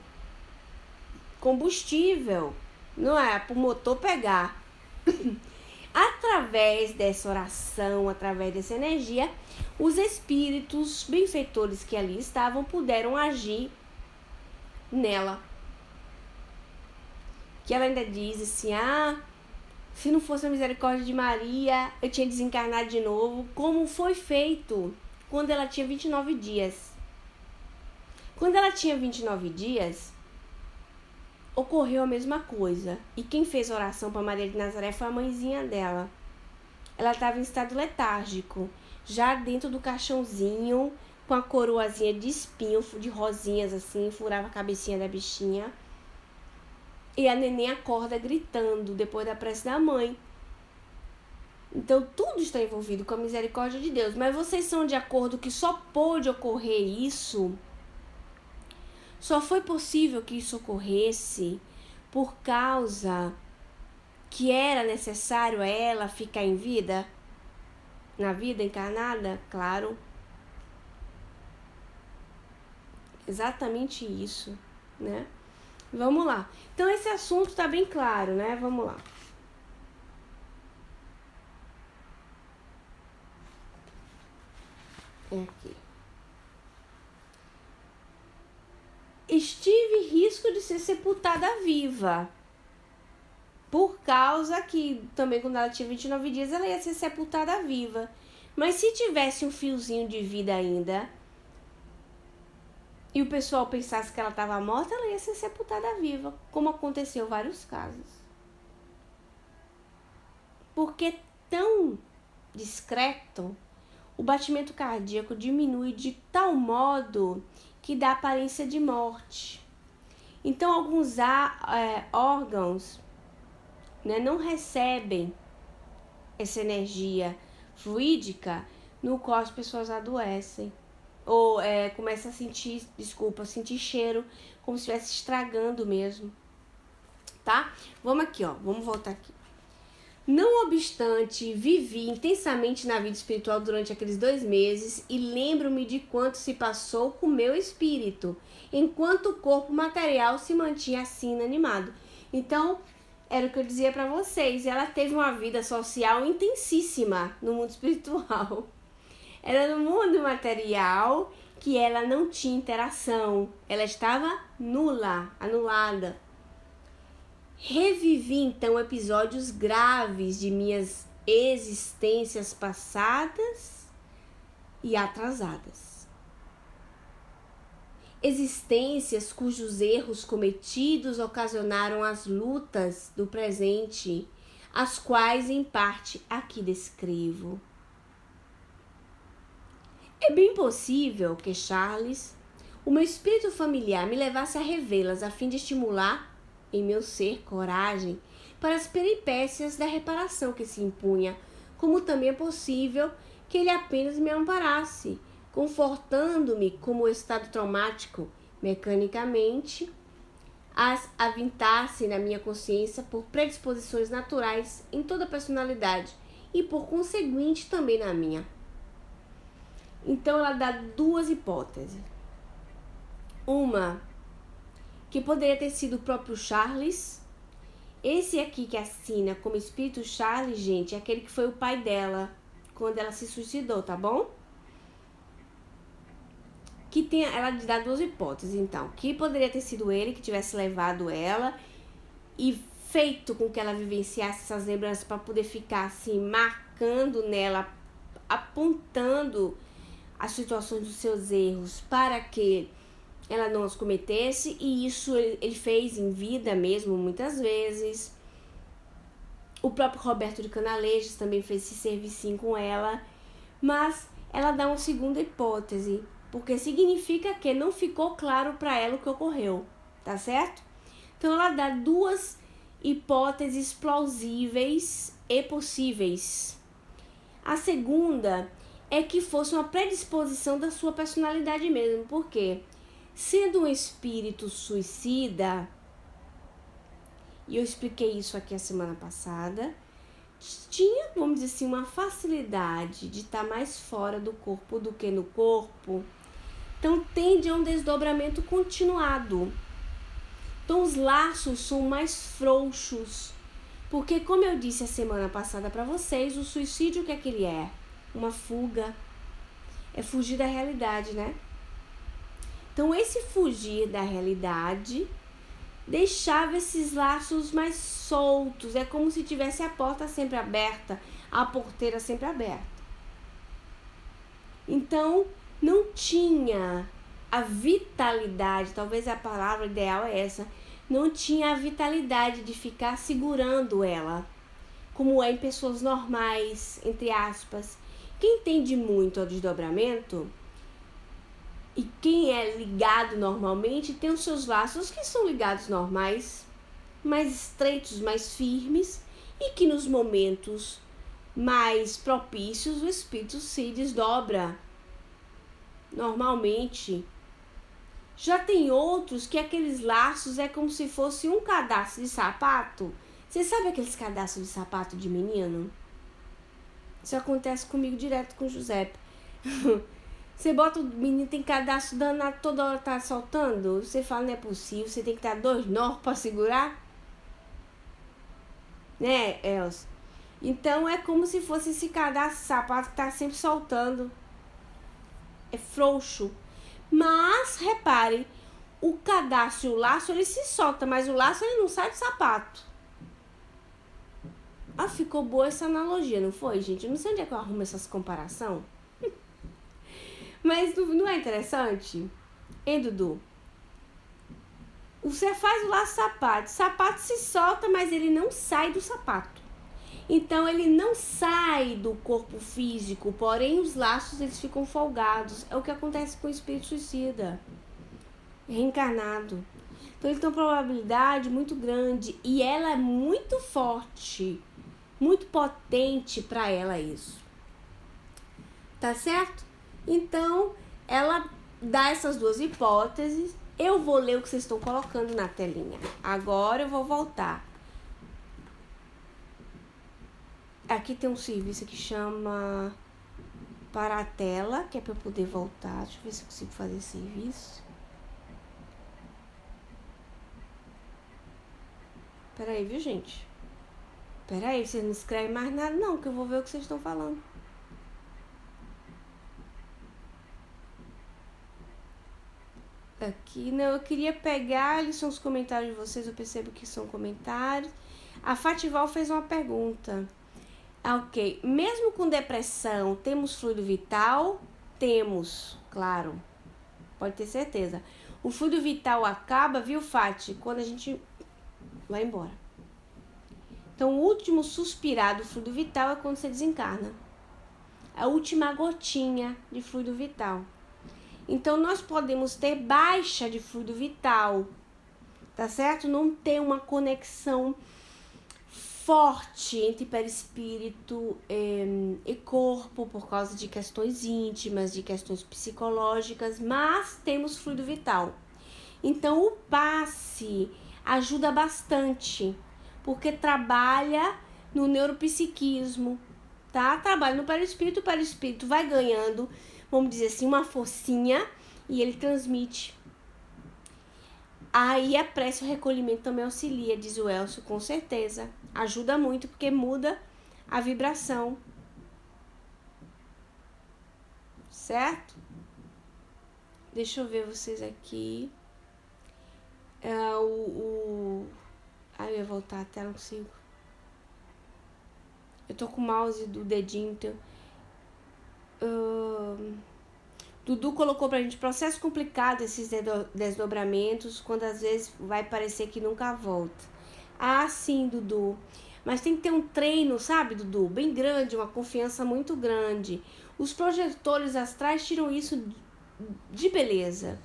Speaker 1: Combustível, não é? Para o motor pegar. Através dessa oração, através dessa energia, os espíritos benfeitores que ali estavam puderam agir nela. Que ela ainda diz assim, se não fosse a misericórdia de Maria, eu tinha desencarnado de novo, como foi feito quando ela tinha 29 dias. Quando ela tinha 29 dias, ocorreu a mesma coisa. E quem fez oração para Maria de Nazaré foi a mãezinha dela. Ela estava em estado letárgico. já dentro do caixãozinho, com a coroazinha de espinho, de rosinhas assim, furava a cabecinha da bichinha. E a neném acorda gritando depois da prece da mãe. Então, tudo está envolvido com a misericórdia de Deus. Mas vocês são de acordo que só pôde ocorrer isso? Só foi possível que isso ocorresse por causa que era necessário a ela ficar em vida? Na vida encarnada? Claro. Exatamente isso, né? Vamos lá. Então, esse assunto está bem claro, né? Vamos lá. É aqui. Estive risco de ser sepultada viva. Por causa que também quando ela tinha 29 dias, ela ia ser sepultada viva. Mas se tivesse um fiozinho de vida ainda, e o pessoal pensasse que ela estava morta, ela ia ser sepultada viva, como aconteceu em vários casos. Porque tão discreto, o batimento cardíaco diminui de tal modo que dá aparência de morte. Então, alguns órgãos, né, não recebem essa energia fluídica, no qual as pessoas adoecem. Ou começa a sentir cheiro, como se estivesse estragando mesmo. Tá? Vamos aqui, ó. Vamos voltar aqui. Não obstante, vivi intensamente na vida espiritual durante aqueles 2 meses e lembro-me de quanto se passou com o meu espírito, enquanto o corpo material se mantinha assim inanimado. Então, era o que eu dizia para vocês, ela teve uma vida social intensíssima no mundo espiritual. Era no mundo material que ela não tinha interação, ela estava anulada. Revivi então episódios graves de minhas existências passadas e atrasadas. Existências cujos erros cometidos ocasionaram as lutas do presente, as quais em parte aqui descrevo. É bem possível que Charles, o meu espírito familiar, me levasse a revê-las a fim de estimular em meu ser coragem para as peripécias da reparação que se impunha, como também é possível que ele apenas me amparasse, confortando-me como o estado traumático, mecanicamente, as avintasse na minha consciência por predisposições naturais em toda a personalidade e por conseguinte também na minha. Então ela dá 2 hipóteses. Uma, que poderia ter sido o próprio Charles. Esse aqui que assina como espírito Charles, gente, é aquele que foi o pai dela quando ela se suicidou, tá bom? Ela dá 2 hipóteses, então. Que poderia ter sido ele que tivesse levado ela e feito com que ela vivenciasse essas lembranças para poder ficar assim, marcando nela, apontando as situações dos seus erros para que ela não os cometesse, e isso ele fez em vida mesmo, muitas vezes. O próprio Roberto de Canalejas também fez esse servicinho com ela, mas ela dá uma segunda hipótese, porque significa que não ficou claro para ela o que ocorreu, tá certo? Então ela dá 2 hipóteses plausíveis e possíveis. A segunda é que fosse uma predisposição da sua personalidade mesmo, porque sendo um espírito suicida, e eu expliquei isso aqui a semana passada, tinha, vamos dizer assim, uma facilidade de estar mais fora do corpo do que no corpo. Então tende a um desdobramento continuado. Então os laços são mais frouxos, porque como eu disse a semana passada para vocês, o suicídio, o que é que ele é? Uma fuga. É fugir da realidade, né? Então, esse fugir da realidade deixava esses laços mais soltos. É como se tivesse a porta sempre aberta, a porteira sempre aberta. Então, não tinha a vitalidade, talvez a palavra ideal é essa, não tinha a vitalidade de ficar segurando ela, como é em pessoas normais, entre aspas, quem entende muito ao desdobramento e quem é ligado normalmente tem os seus laços que são ligados normais, mais estreitos, mais firmes, e que nos momentos mais propícios o espírito se desdobra normalmente. Já tem outros que aqueles laços é como se fosse um cadastro de sapato. Você sabe aqueles cadastros de sapato de menino? Isso acontece comigo direto com o Giuseppe. Você bota o menino, tem cadastro danado, toda hora tá soltando. Você fala, não é possível, você tem que dar 2 nós pra segurar. Né, Elcio? Então é como se fosse esse cadastro de sapato que tá sempre soltando. É frouxo. Mas, reparem, o cadastro e o laço, ele se solta, mas o laço ele não sai do sapato. Ah, ficou boa essa analogia, não foi, gente? Eu não sei onde é que eu arrumo essas comparações. Mas não é interessante? Hein, Dudu? Você faz o laço sapato. O sapato se solta, mas ele não sai do sapato. Então, ele não sai do corpo físico, porém os laços eles ficam folgados. É o que acontece com o espírito suicida, reencarnado. Então, ele tem uma probabilidade muito grande e ela é muito forte, muito potente para ela isso. Tá certo? Então, ela dá essas duas hipóteses. Eu vou ler o que vocês estão colocando na telinha. Agora eu vou voltar. Aqui tem um serviço que chama Para a Tela, que é para eu poder voltar. Deixa eu ver se eu consigo fazer esse serviço. Pera aí, viu, gente? Pera aí, vocês não escrevem mais nada não, que eu vou ver o que vocês estão falando. Aqui, não, eu queria pegar, eles são os comentários de vocês, eu percebo que são comentários. A Fatival fez uma pergunta. Ok, mesmo com depressão, temos fluido vital? Temos, claro, pode ter certeza. O fluido vital acaba, viu, Fati, quando a gente vai embora. Então, o último suspirar do fluido vital é quando você desencarna. A última gotinha de fluido vital. Então, nós podemos ter baixa de fluido vital, tá certo? Não ter uma conexão forte entre perispírito e corpo por causa de questões íntimas, de questões psicológicas, mas temos fluido vital. Então, o passe ajuda bastante, porque trabalha no neuropsiquismo, tá? Trabalha no perispírito, o perispírito vai ganhando, vamos dizer assim, uma forcinha e ele transmite. Aí a prece e o recolhimento também auxilia, diz o Elcio, com certeza. Ajuda muito, porque muda a vibração. Certo? Deixa eu ver vocês aqui. Aí eu ia voltar até, não consigo. Eu tô com o mouse do dedinho, então... Dudu colocou pra gente processo complicado esses desdobramentos, quando às vezes vai parecer que nunca volta. Ah, sim, Dudu. Mas tem que ter um treino, sabe, Dudu? Bem grande, uma confiança muito grande. Os projetores astrais tiram isso de beleza.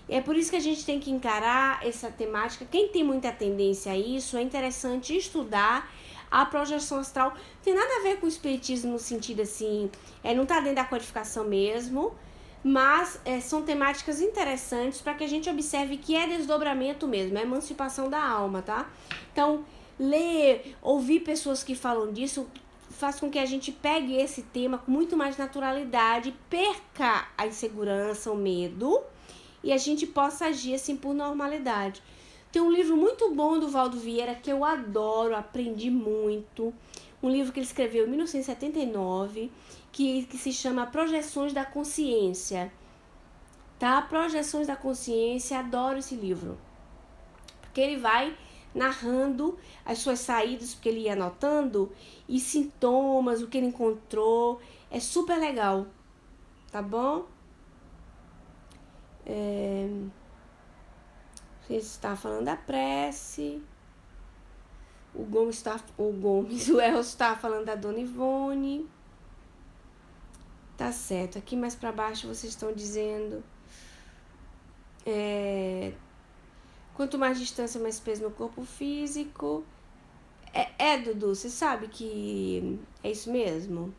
Speaker 1: É por isso que a gente tem que encarar essa temática. Quem tem muita tendência a isso, é interessante estudar a projeção astral. Não tem nada a ver com o espiritismo no sentido assim, não tá dentro da codificação mesmo, mas são temáticas interessantes para que a gente observe que é desdobramento mesmo, é emancipação da alma, tá? Então, ler, ouvir pessoas que falam disso faz com que a gente pegue esse tema com muito mais naturalidade, perca a insegurança, o medo, e a gente possa agir assim por normalidade. Tem um livro muito bom do Valdo Vieira que eu adoro, aprendi muito. Um livro que ele escreveu em 1979, que se chama Projeções da Consciência. Tá? Projeções da Consciência, adoro esse livro. Porque ele vai narrando as suas saídas, porque ele ia anotando, e sintomas, o que ele encontrou. É super legal. Tá bom? Você está falando da prece. O Elcio está falando da Dona Ivone. Tá certo. Aqui mais pra baixo vocês estão dizendo... Quanto mais distância, mais peso no corpo físico. Dudu, você sabe que é isso mesmo?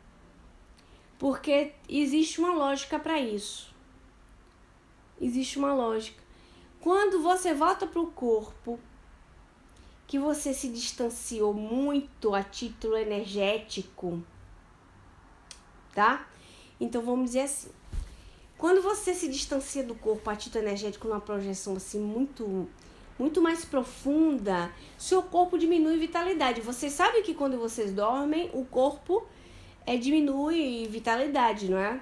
Speaker 1: Porque existe uma lógica para isso. Existe uma lógica. Quando você volta pro corpo, que você se distanciou muito a título energético, tá? Então vamos dizer assim. Quando você se distancia do corpo a título energético numa projeção assim muito mais profunda, seu corpo diminui vitalidade. Vocês sabem que quando vocês dormem, o corpo diminui vitalidade, não é?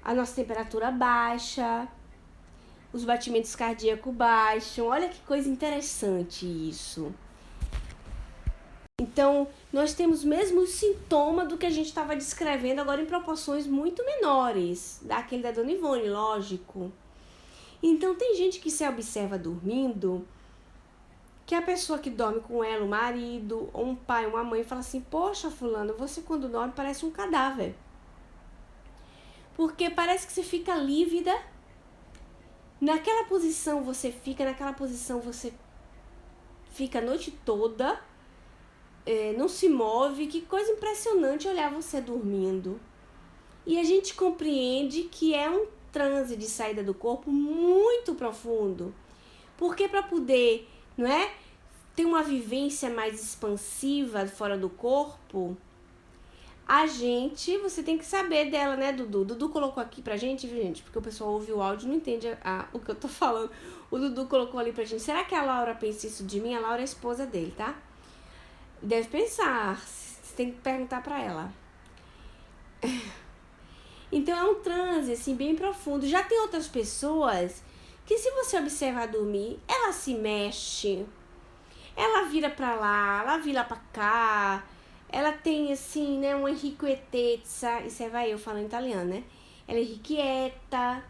Speaker 1: A nossa temperatura baixa, os batimentos cardíacos baixam. Olha que coisa interessante isso. Então, nós temos mesmo o sintoma do que a gente estava descrevendo agora em proporções muito menores, daquele da Dona Ivone, lógico. Então, tem gente que se observa dormindo, que a pessoa que dorme com ela, o marido, ou um pai, uma mãe, fala assim, poxa, fulano, você quando dorme parece um cadáver. Porque parece que você fica lívida, naquela posição você fica a noite toda, não se move, que coisa impressionante olhar você dormindo. E a gente compreende que é um transe de saída do corpo muito profundo, porque para poder, não é, ter uma vivência mais expansiva fora do corpo, você tem que saber dela, né, Dudu? Dudu colocou aqui pra gente, viu, gente? Porque o pessoal ouve o áudio e não entende o que eu tô falando. O Dudu colocou ali pra gente. Será que a Laura pensa isso de mim? A Laura é a esposa dele, tá? Deve pensar. Você tem que perguntar pra ela. Então é um transe, assim, bem profundo. Já tem outras pessoas que, se você observar dormir, ela se mexe, ela vira pra lá, ela vira pra cá, ela tem, assim, né, uma irrequietezza, isso vai eu falando italiano, né? Ela é irrequieta,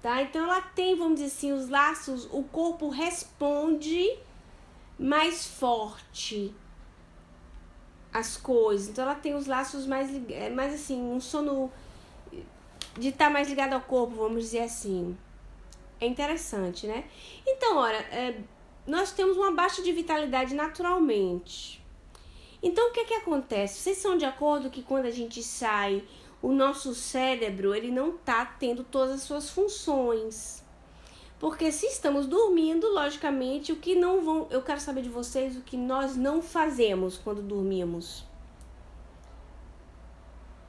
Speaker 1: tá? Então ela tem, vamos dizer assim, os laços, o corpo responde mais forte as coisas. Então ela tem os laços mais assim, um sono de estar mais ligado ao corpo, vamos dizer assim. É interessante, né? Então, nós temos uma baixa de vitalidade naturalmente. Então, o que acontece? Vocês são de acordo que quando a gente sai, o nosso cérebro, ele não tá tendo todas as suas funções. Porque se estamos dormindo, logicamente, eu quero saber de vocês o que nós não fazemos quando dormimos.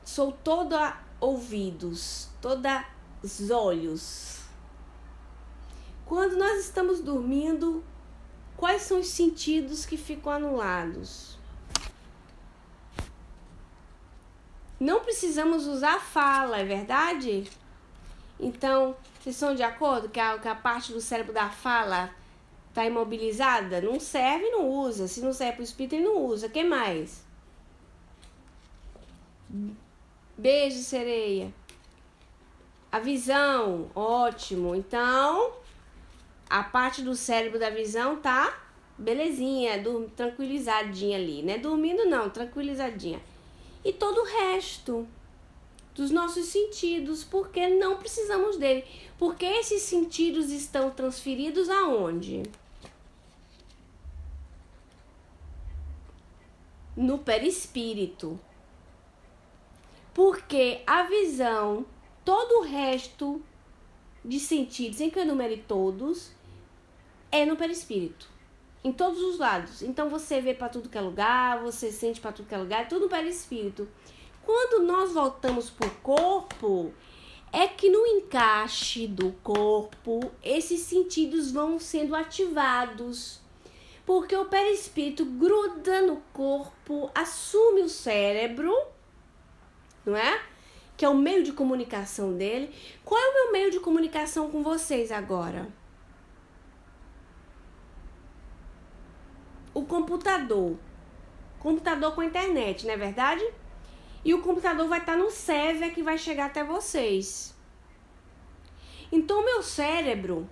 Speaker 1: Sou toda ouvidos, toda os olhos. Quando nós estamos dormindo, quais são os sentidos que ficam anulados? Não precisamos usar a fala, é verdade? Então, vocês estão de acordo que a parte do cérebro da fala está imobilizada? Não serve, não usa. Se não serve para o espírito, ele não usa. O que mais? Beijo, sereia. A visão, ótimo. Então, a parte do cérebro da visão tá belezinha, tranquilizadinha ali, né? Dormindo não, tranquilizadinha. E todo o resto dos nossos sentidos, porque não precisamos dele. Porque esses sentidos estão transferidos aonde? No perispírito. Porque a visão, todo o resto de sentidos, em que eu enumere todos, é no perispírito. Em todos os lados. Então você vê para tudo que é lugar, você sente para tudo que é lugar, é tudo no perispírito. Quando nós voltamos pro corpo, é que no encaixe do corpo, esses sentidos vão sendo ativados. Porque o perispírito gruda no corpo, assume o cérebro, não é? Que é o meio de comunicação dele. Qual é o meu meio de comunicação com vocês agora? O computador. Computador com a internet, não é verdade? E o computador vai estar no server que vai chegar até vocês. Então, o meu cérebro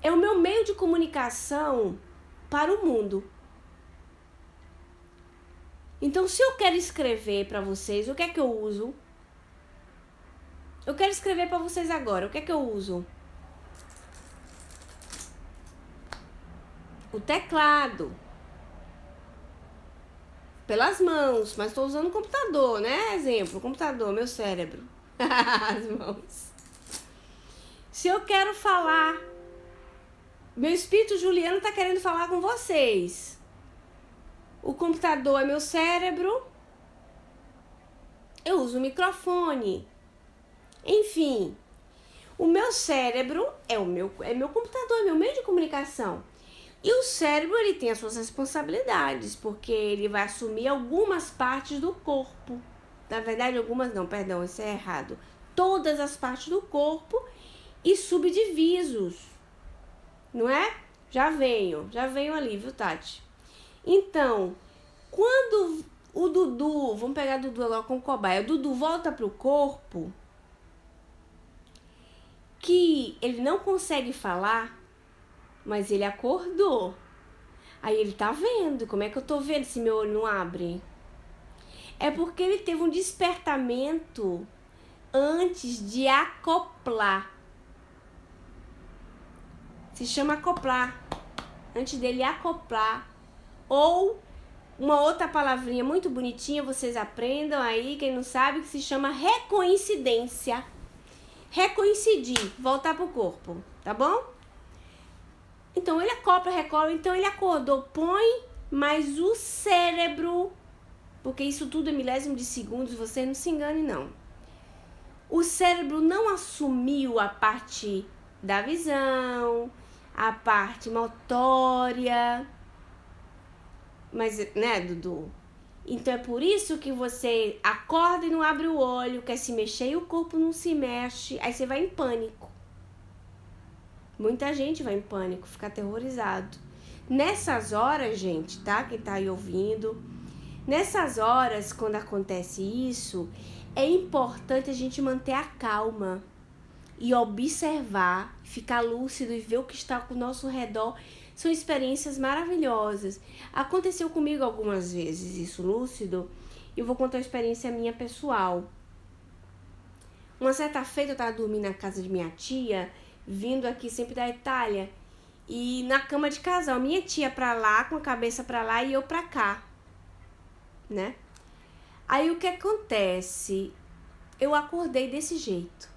Speaker 1: é o meu meio de comunicação para o mundo. Então, se eu quero escrever para vocês, o que é que eu uso? Eu quero escrever para vocês agora, o que é que eu uso? O teclado. Pelas mãos, mas estou usando o computador, né? Exemplo, computador, meu cérebro. As mãos. Se eu quero falar, meu espírito Juliano está querendo falar com vocês. O computador é meu cérebro. Eu uso o microfone. Enfim, o meu cérebro é meu computador, é meu meio de comunicação. E o cérebro, ele tem as suas responsabilidades, porque ele vai assumir algumas partes do corpo. Na verdade, algumas não, perdão, isso é errado. Todas as partes do corpo e subdivisos, não é? Já venho ali, viu, Tati? Então, quando o Dudu, vamos pegar o Dudu agora como cobaia, o Dudu volta pro corpo, que ele não consegue falar, mas ele acordou. Aí ele tá vendo. Como é que eu tô vendo se meu olho não abre? É porque ele teve um despertamento antes de acoplar. Se chama acoplar. Antes dele acoplar. Ou uma outra palavrinha muito bonitinha, vocês aprendam aí, quem não sabe, que se chama recoincidência. Recoincidir, voltar pro corpo, tá bom? Então, ele acopla, recola, então ele acordou, põe, mas o cérebro, porque isso tudo é milésimo de segundos, você não se engane, não. O cérebro não assumiu a parte da visão, a parte motória, mas, né, Dudu? Então, é por isso que você acorda e não abre o olho, quer se mexer e o corpo não se mexe, aí você vai em pânico. Muita gente vai em pânico, fica aterrorizado. Nessas horas, gente, tá? Quem tá aí ouvindo. Nessas horas, quando acontece isso, é importante a gente manter a calma e observar, ficar lúcido e ver o que está ao nosso redor. São experiências maravilhosas. Aconteceu comigo algumas vezes isso, lúcido. E eu vou contar uma experiência minha pessoal. Uma certa feita eu tava dormindo na casa de minha tia, vindo aqui sempre da Itália, e na cama de casal, minha tia pra lá, com a cabeça pra lá e eu pra cá, né? Aí o que acontece? Eu acordei desse jeito.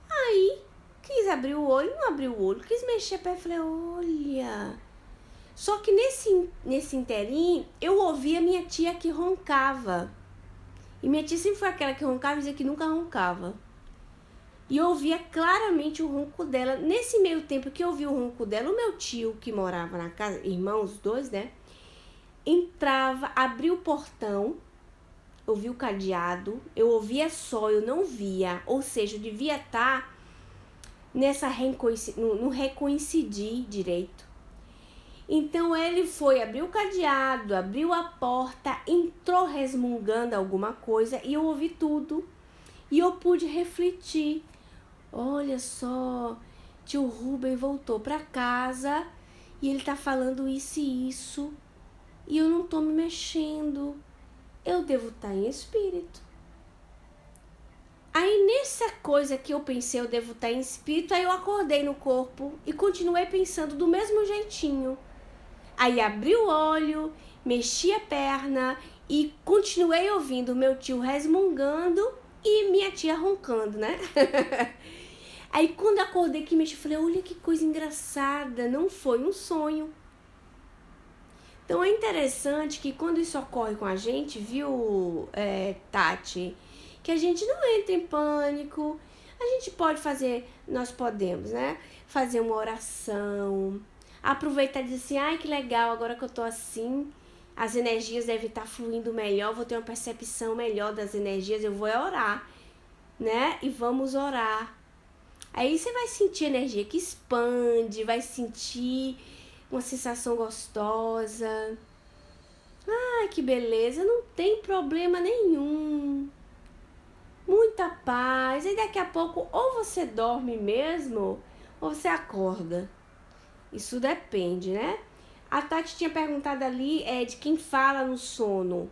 Speaker 1: Aí, quis abrir o olho, não abriu o olho, quis mexer a pé, falei, olha. Só que nesse interim, eu ouvi a minha tia que roncava. E minha tia sempre foi aquela que roncava e dizia que nunca roncava. E eu ouvia claramente o ronco dela. Nesse meio tempo que eu ouvi o ronco dela, o meu tio que morava na casa, irmãos, os dois, né? Entrava, abria o portão, eu vi o cadeado, eu ouvia só, eu não via. Ou seja, eu devia estar no recoincidir direito. Então ele foi, abriu o cadeado, abriu a porta, entrou resmungando alguma coisa e eu ouvi tudo. E eu pude refletir. Olha só, tio Rubem voltou pra casa e ele tá falando isso e isso. E eu não tô me mexendo. Eu devo estar em espírito. Aí nessa coisa que eu pensei, eu devo estar em espírito, aí eu acordei no corpo e continuei pensando do mesmo jeitinho. Aí abri o olho, mexi a perna e continuei ouvindo meu tio resmungando e minha tia roncando, né? Aí quando acordei que mexi, eu falei, olha que coisa engraçada, não foi um sonho. Então é interessante que quando isso ocorre com a gente, viu, Tati, que a gente não entra em pânico, a gente pode fazer, nós podemos, né, fazer uma oração, aproveitar e dizer assim, ai que legal, agora que eu tô assim, as energias devem estar fluindo melhor, vou ter uma percepção melhor das energias, eu vou orar, né, e vamos orar. Aí você vai sentir energia que expande, vai sentir uma sensação gostosa. Ai, que beleza, não tem problema nenhum. Muita paz. E daqui a pouco ou você dorme mesmo, ou você acorda. Isso depende, né? A Tati tinha perguntado ali de quem fala no sono.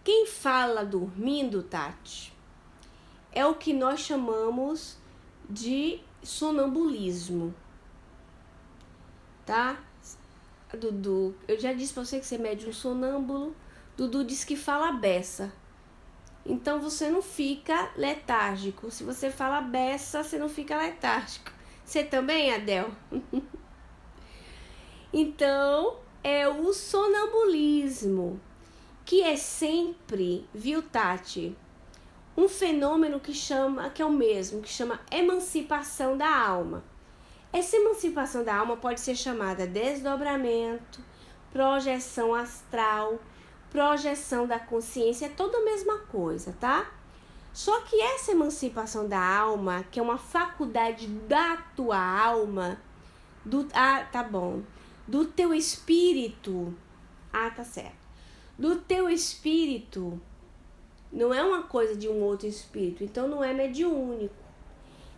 Speaker 1: Quem fala dormindo, Tati, é o que nós chamamos de sonambulismo, tá? Dudu, eu já disse pra você que você é médium sonâmbulo. Dudu diz que fala a beça. Então você não fica letárgico. Se você fala a beça, você não fica letárgico. Você também, Adel? Então, é o sonambulismo, que é sempre, viu, Tati, um fenômeno que é o mesmo, que chama emancipação da alma. Essa emancipação da alma pode ser chamada desdobramento, projeção astral, projeção da consciência, é toda a mesma coisa, tá? Só que essa emancipação da alma, que é uma faculdade da tua alma, do teu espírito, tá certo, do teu espírito, não é uma coisa de um outro espírito, então não é mediúnico,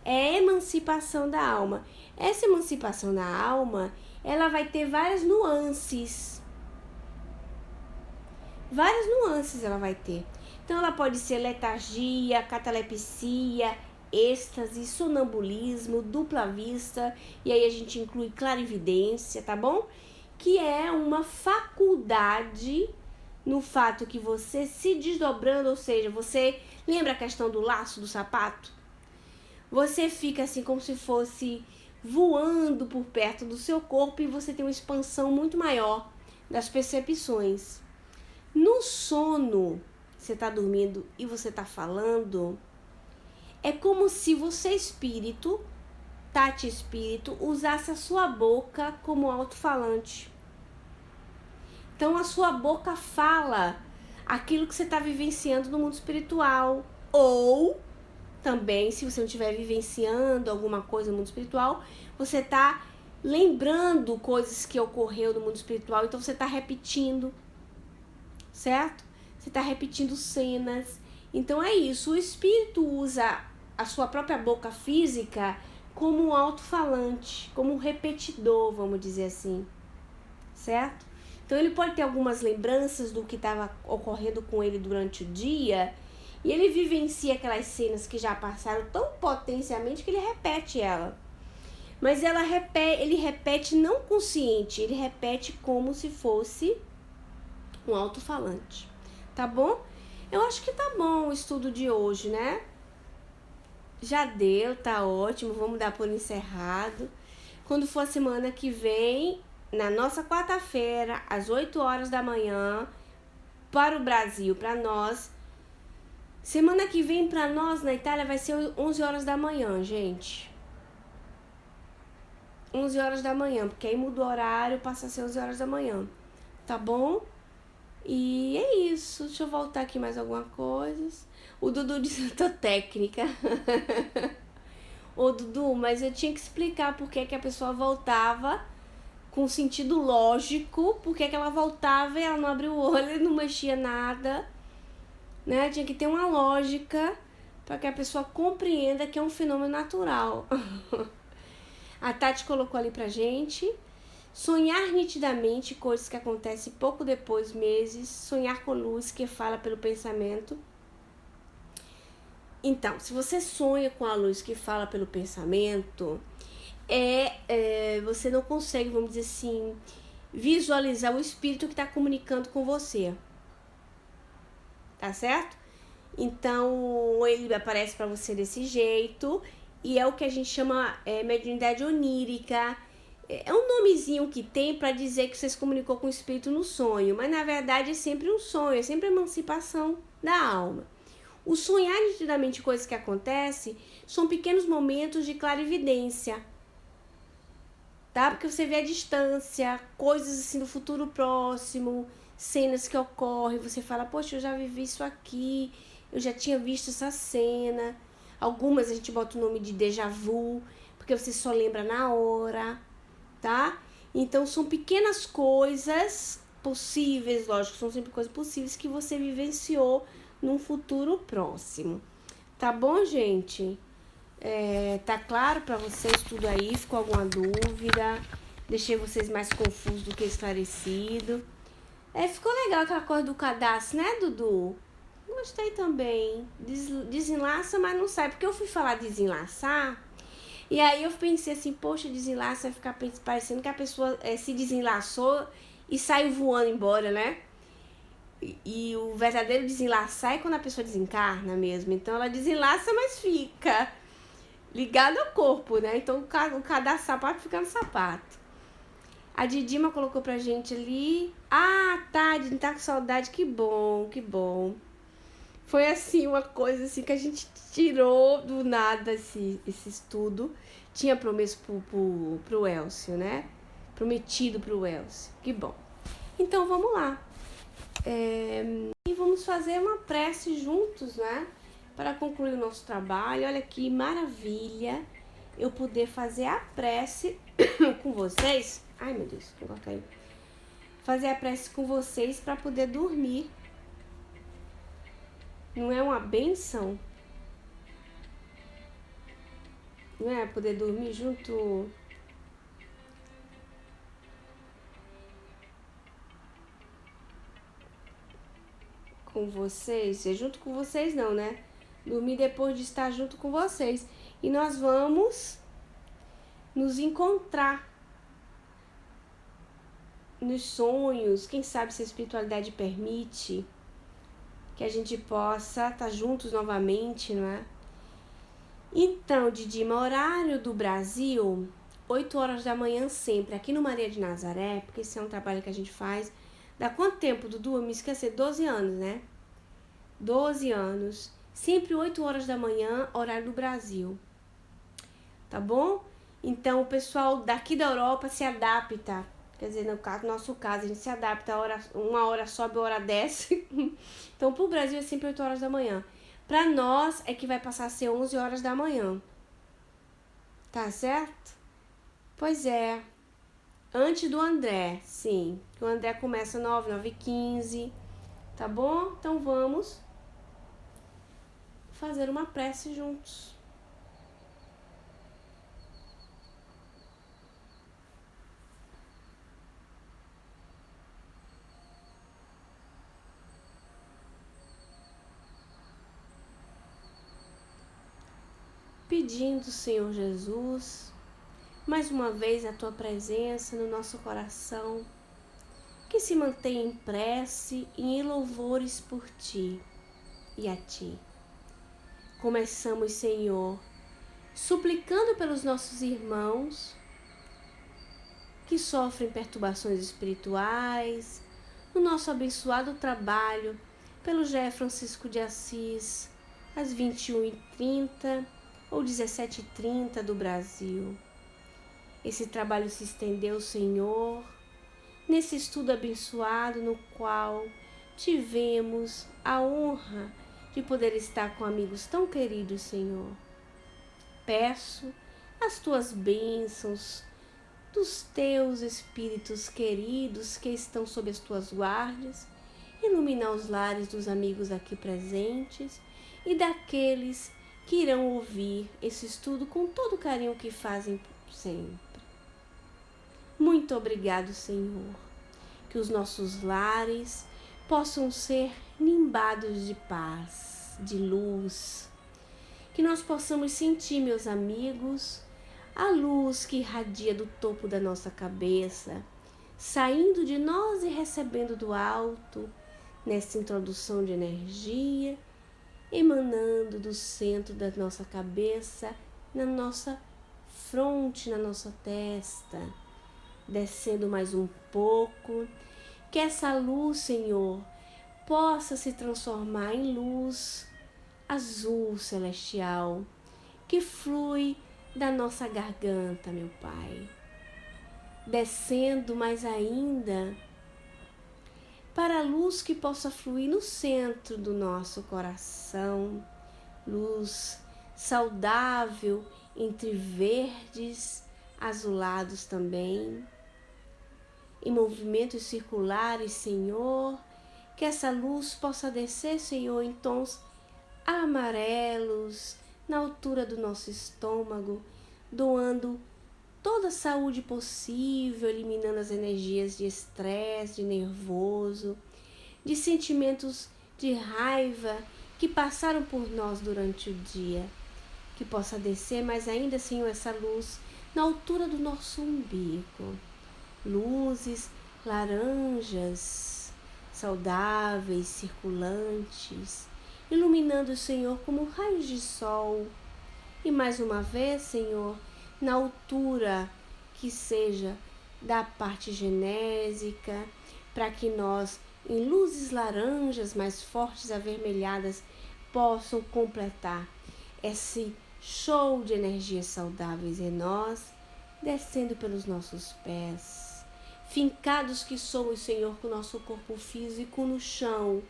Speaker 1: é emancipação da alma. Essa emancipação da alma, ela vai ter várias nuances ela vai ter. Então ela pode ser letargia, catalepsia, êxtase, sonambulismo, dupla vista, e aí a gente inclui clarividência, tá bom? Que é uma faculdade no fato que você se desdobrando, ou seja, você lembra a questão do laço do sapato? Você fica assim como se fosse voando por perto do seu corpo e você tem uma expansão muito maior das percepções. No sono, você tá dormindo e você tá falando, é como se você espírito, Tati espírito, usasse a sua boca como alto-falante. Então a sua boca fala aquilo que você está vivenciando no mundo espiritual. Ou também, se você não estiver vivenciando alguma coisa no mundo espiritual, você está lembrando coisas que ocorreu no mundo espiritual, então você está repetindo, certo? Você está repetindo cenas. Então é isso, o espírito usa a sua própria boca física como um alto-falante, como um repetidor, vamos dizer assim, certo? Então ele pode ter algumas lembranças do que estava ocorrendo com ele durante o dia e ele vivencia aquelas cenas que já passaram tão potencialmente que ele repete ela. Mas ele repete não consciente, ele repete como se fosse um alto-falante. Tá bom? Eu acho que tá bom o estudo de hoje, né? Já deu, tá ótimo, vamos dar por encerrado. Quando for a semana que vem, na nossa quarta-feira, às 8 horas da manhã, para o Brasil, para nós. Semana que vem, para nós, na Itália, vai ser 11 horas da manhã, gente. 11 horas da manhã, porque aí muda o horário, passa a ser 11 horas da manhã. Tá bom? E é isso. Deixa eu voltar aqui mais alguma coisa. O Dudu disse que eu tô técnica. Ô, Dudu, mas eu tinha que explicar por que a pessoa voltava com sentido lógico, por que ela voltava e ela não abriu o olho, não mexia nada, né? Tinha que ter uma lógica para que a pessoa compreenda que é um fenômeno natural. A Tati colocou ali pra gente. Sonhar nitidamente coisas que acontecem pouco depois, meses. Sonhar com luz que fala pelo pensamento. Então, se você sonha com a luz que fala pelo pensamento, você não consegue, vamos dizer assim, visualizar o espírito que está comunicando com você. Tá certo? Então, ele aparece para você desse jeito. E é o que a gente chama mediunidade onírica. É um nomezinho que tem para dizer que você se comunicou com o espírito no sonho. Mas, na verdade, é sempre um sonho. É sempre a emancipação da alma. O sonhar nitidamente coisas que acontecem são pequenos momentos de clarividência. Tá? Porque você vê a distância, coisas assim do futuro próximo, cenas que ocorrem. Você fala, poxa, eu já vivi isso aqui. Eu já tinha visto essa cena. Algumas a gente bota o nome de déjà vu, porque você só lembra na hora, tá? Então, são pequenas coisas possíveis, lógico, são sempre coisas possíveis que você vivenciou num futuro próximo. Tá bom, gente? Tá claro pra vocês tudo aí? Ficou alguma dúvida? Deixei vocês mais confusos do que esclarecido? Ficou legal aquela coisa do cadastro, né, Dudu? Gostei também. Desenlaça, mas não sai. Porque eu fui falar desenlaçar. E aí eu pensei assim, poxa, desenlaça vai ficar parecendo que a pessoa se desenlaçou e saiu voando embora, né? E o verdadeiro desenlaçar é quando a pessoa desencarna mesmo. Então ela desenlaça, mas fica ligado ao corpo, né? Então o cada sapato fica no sapato. A Didima colocou pra gente ali. Ah, tá, Didima tá com saudade. Que bom, que bom. Foi assim, uma coisa assim que a gente tirou do nada esse estudo. Tinha promesso pro Elcio, né? Prometido pro Elcio. Que bom. Então vamos lá. E vamos fazer uma prece juntos, né? Para concluir o nosso trabalho. Olha que maravilha eu poder fazer a prece com vocês. Ai, meu Deus, o negócio caiu. Fazer a prece com vocês para poder dormir. Não é uma benção? Não é poder dormir junto com vocês? Junto com vocês não, né? Dormir depois de estar junto com vocês. E nós vamos nos encontrar nos sonhos. Quem sabe se a espiritualidade permite que a gente possa estar juntos novamente, não é? Então, Didima, horário do Brasil, 8 horas da manhã sempre, aqui no Maria de Nazaré, porque esse é um trabalho que a gente faz. Dá quanto tempo, Dudu? Eu me esqueci, 12 anos, né? 12 anos. Sempre 8 horas da manhã, horário do Brasil. Tá bom? Então, o pessoal daqui da Europa se adapta. Quer dizer, no nosso caso, a gente se adapta. Uma hora sobe, uma hora desce. Então, pro Brasil é sempre 8 horas da manhã. Pra nós é que vai passar a ser 11 horas da manhã. Tá certo? Pois é. Antes do André, sim. O André começa 9, 9h15. Tá bom? Então vamos fazer uma prece juntos. Pedindo, Senhor Jesus, mais uma vez a Tua presença no nosso coração, que se mantenha em prece e em louvores por Ti e a Ti. Começamos, Senhor, suplicando pelos nossos irmãos que sofrem perturbações espirituais, no nosso abençoado trabalho pelo José Francisco de Assis, às 21h30 ou 17h30 do Brasil. Esse trabalho se estendeu, Senhor, nesse estudo abençoado no qual tivemos a honra de poder estar com amigos tão queridos, Senhor. Peço as Tuas bênçãos dos Teus Espíritos queridos que estão sob as Tuas guardas, iluminar os lares dos amigos aqui presentes e daqueles que irão ouvir esse estudo com todo o carinho que fazem sempre. Muito obrigado, Senhor, que os nossos lares possam ser nimbados de paz, de luz, que nós possamos sentir, meus amigos, a luz que irradia do topo da nossa cabeça, saindo de nós e recebendo do alto, nessa introdução de energia, emanando do centro da nossa cabeça, na nossa fronte, na nossa testa, descendo mais um pouco, que essa luz, Senhor, possa se transformar em luz azul celestial, que flui da nossa garganta, meu Pai, descendo mais ainda para a luz que possa fluir no centro do nosso coração, luz saudável entre verdes, azulados também, em movimentos circulares, Senhor, que essa luz possa descer, Senhor, em tons amarelos, na altura do nosso estômago, doando toda a saúde possível, eliminando as energias de estresse, de nervoso, de sentimentos de raiva que passaram por nós durante o dia. Que possa descer mais ainda, Senhor, essa luz na altura do nosso umbigo. Luzes laranjas, saudáveis, circulantes, iluminando o Senhor como raios de sol. E mais uma vez, Senhor, na altura que seja da parte genésica, para que nós, em luzes laranjas mais fortes, avermelhadas, possam completar esse show de energias saudáveis em nós, descendo pelos nossos pés, fincados que somos, Senhor, com o nosso corpo físico no chão,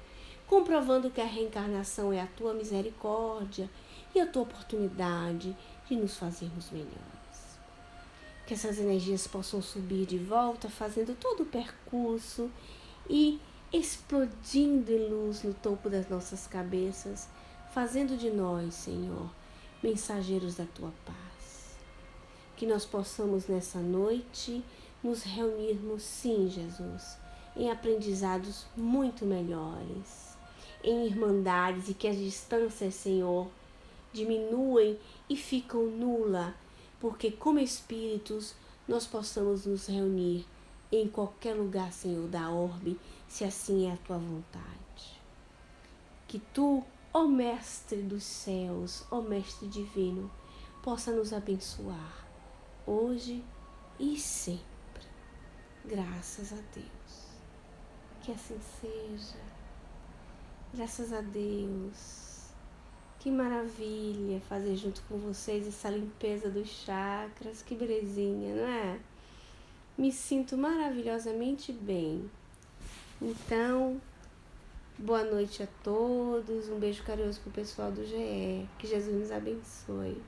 Speaker 1: comprovando que a reencarnação é a tua misericórdia e a tua oportunidade de nos fazermos melhores. Que essas energias possam subir de volta, fazendo todo o percurso e explodindo em luz no topo das nossas cabeças, fazendo de nós, Senhor, mensageiros da tua paz. Que nós possamos nessa noite nos reunirmos, sim, Jesus, em aprendizados muito melhores, em irmandades, e que as distâncias, Senhor, diminuem e ficam nula, porque como espíritos nós possamos nos reunir em qualquer lugar, Senhor, da orbe, se assim é a tua vontade. Que tu, ó Mestre dos céus, ó Mestre divino, possa nos abençoar hoje e sempre. Graças a Deus. Que assim seja. Graças a Deus. Que maravilha fazer junto com vocês essa limpeza dos chakras. Que belezinha, não é? Me sinto maravilhosamente bem. Então, boa noite a todos. Um beijo carinhoso pro pessoal do GE. Que Jesus nos abençoe.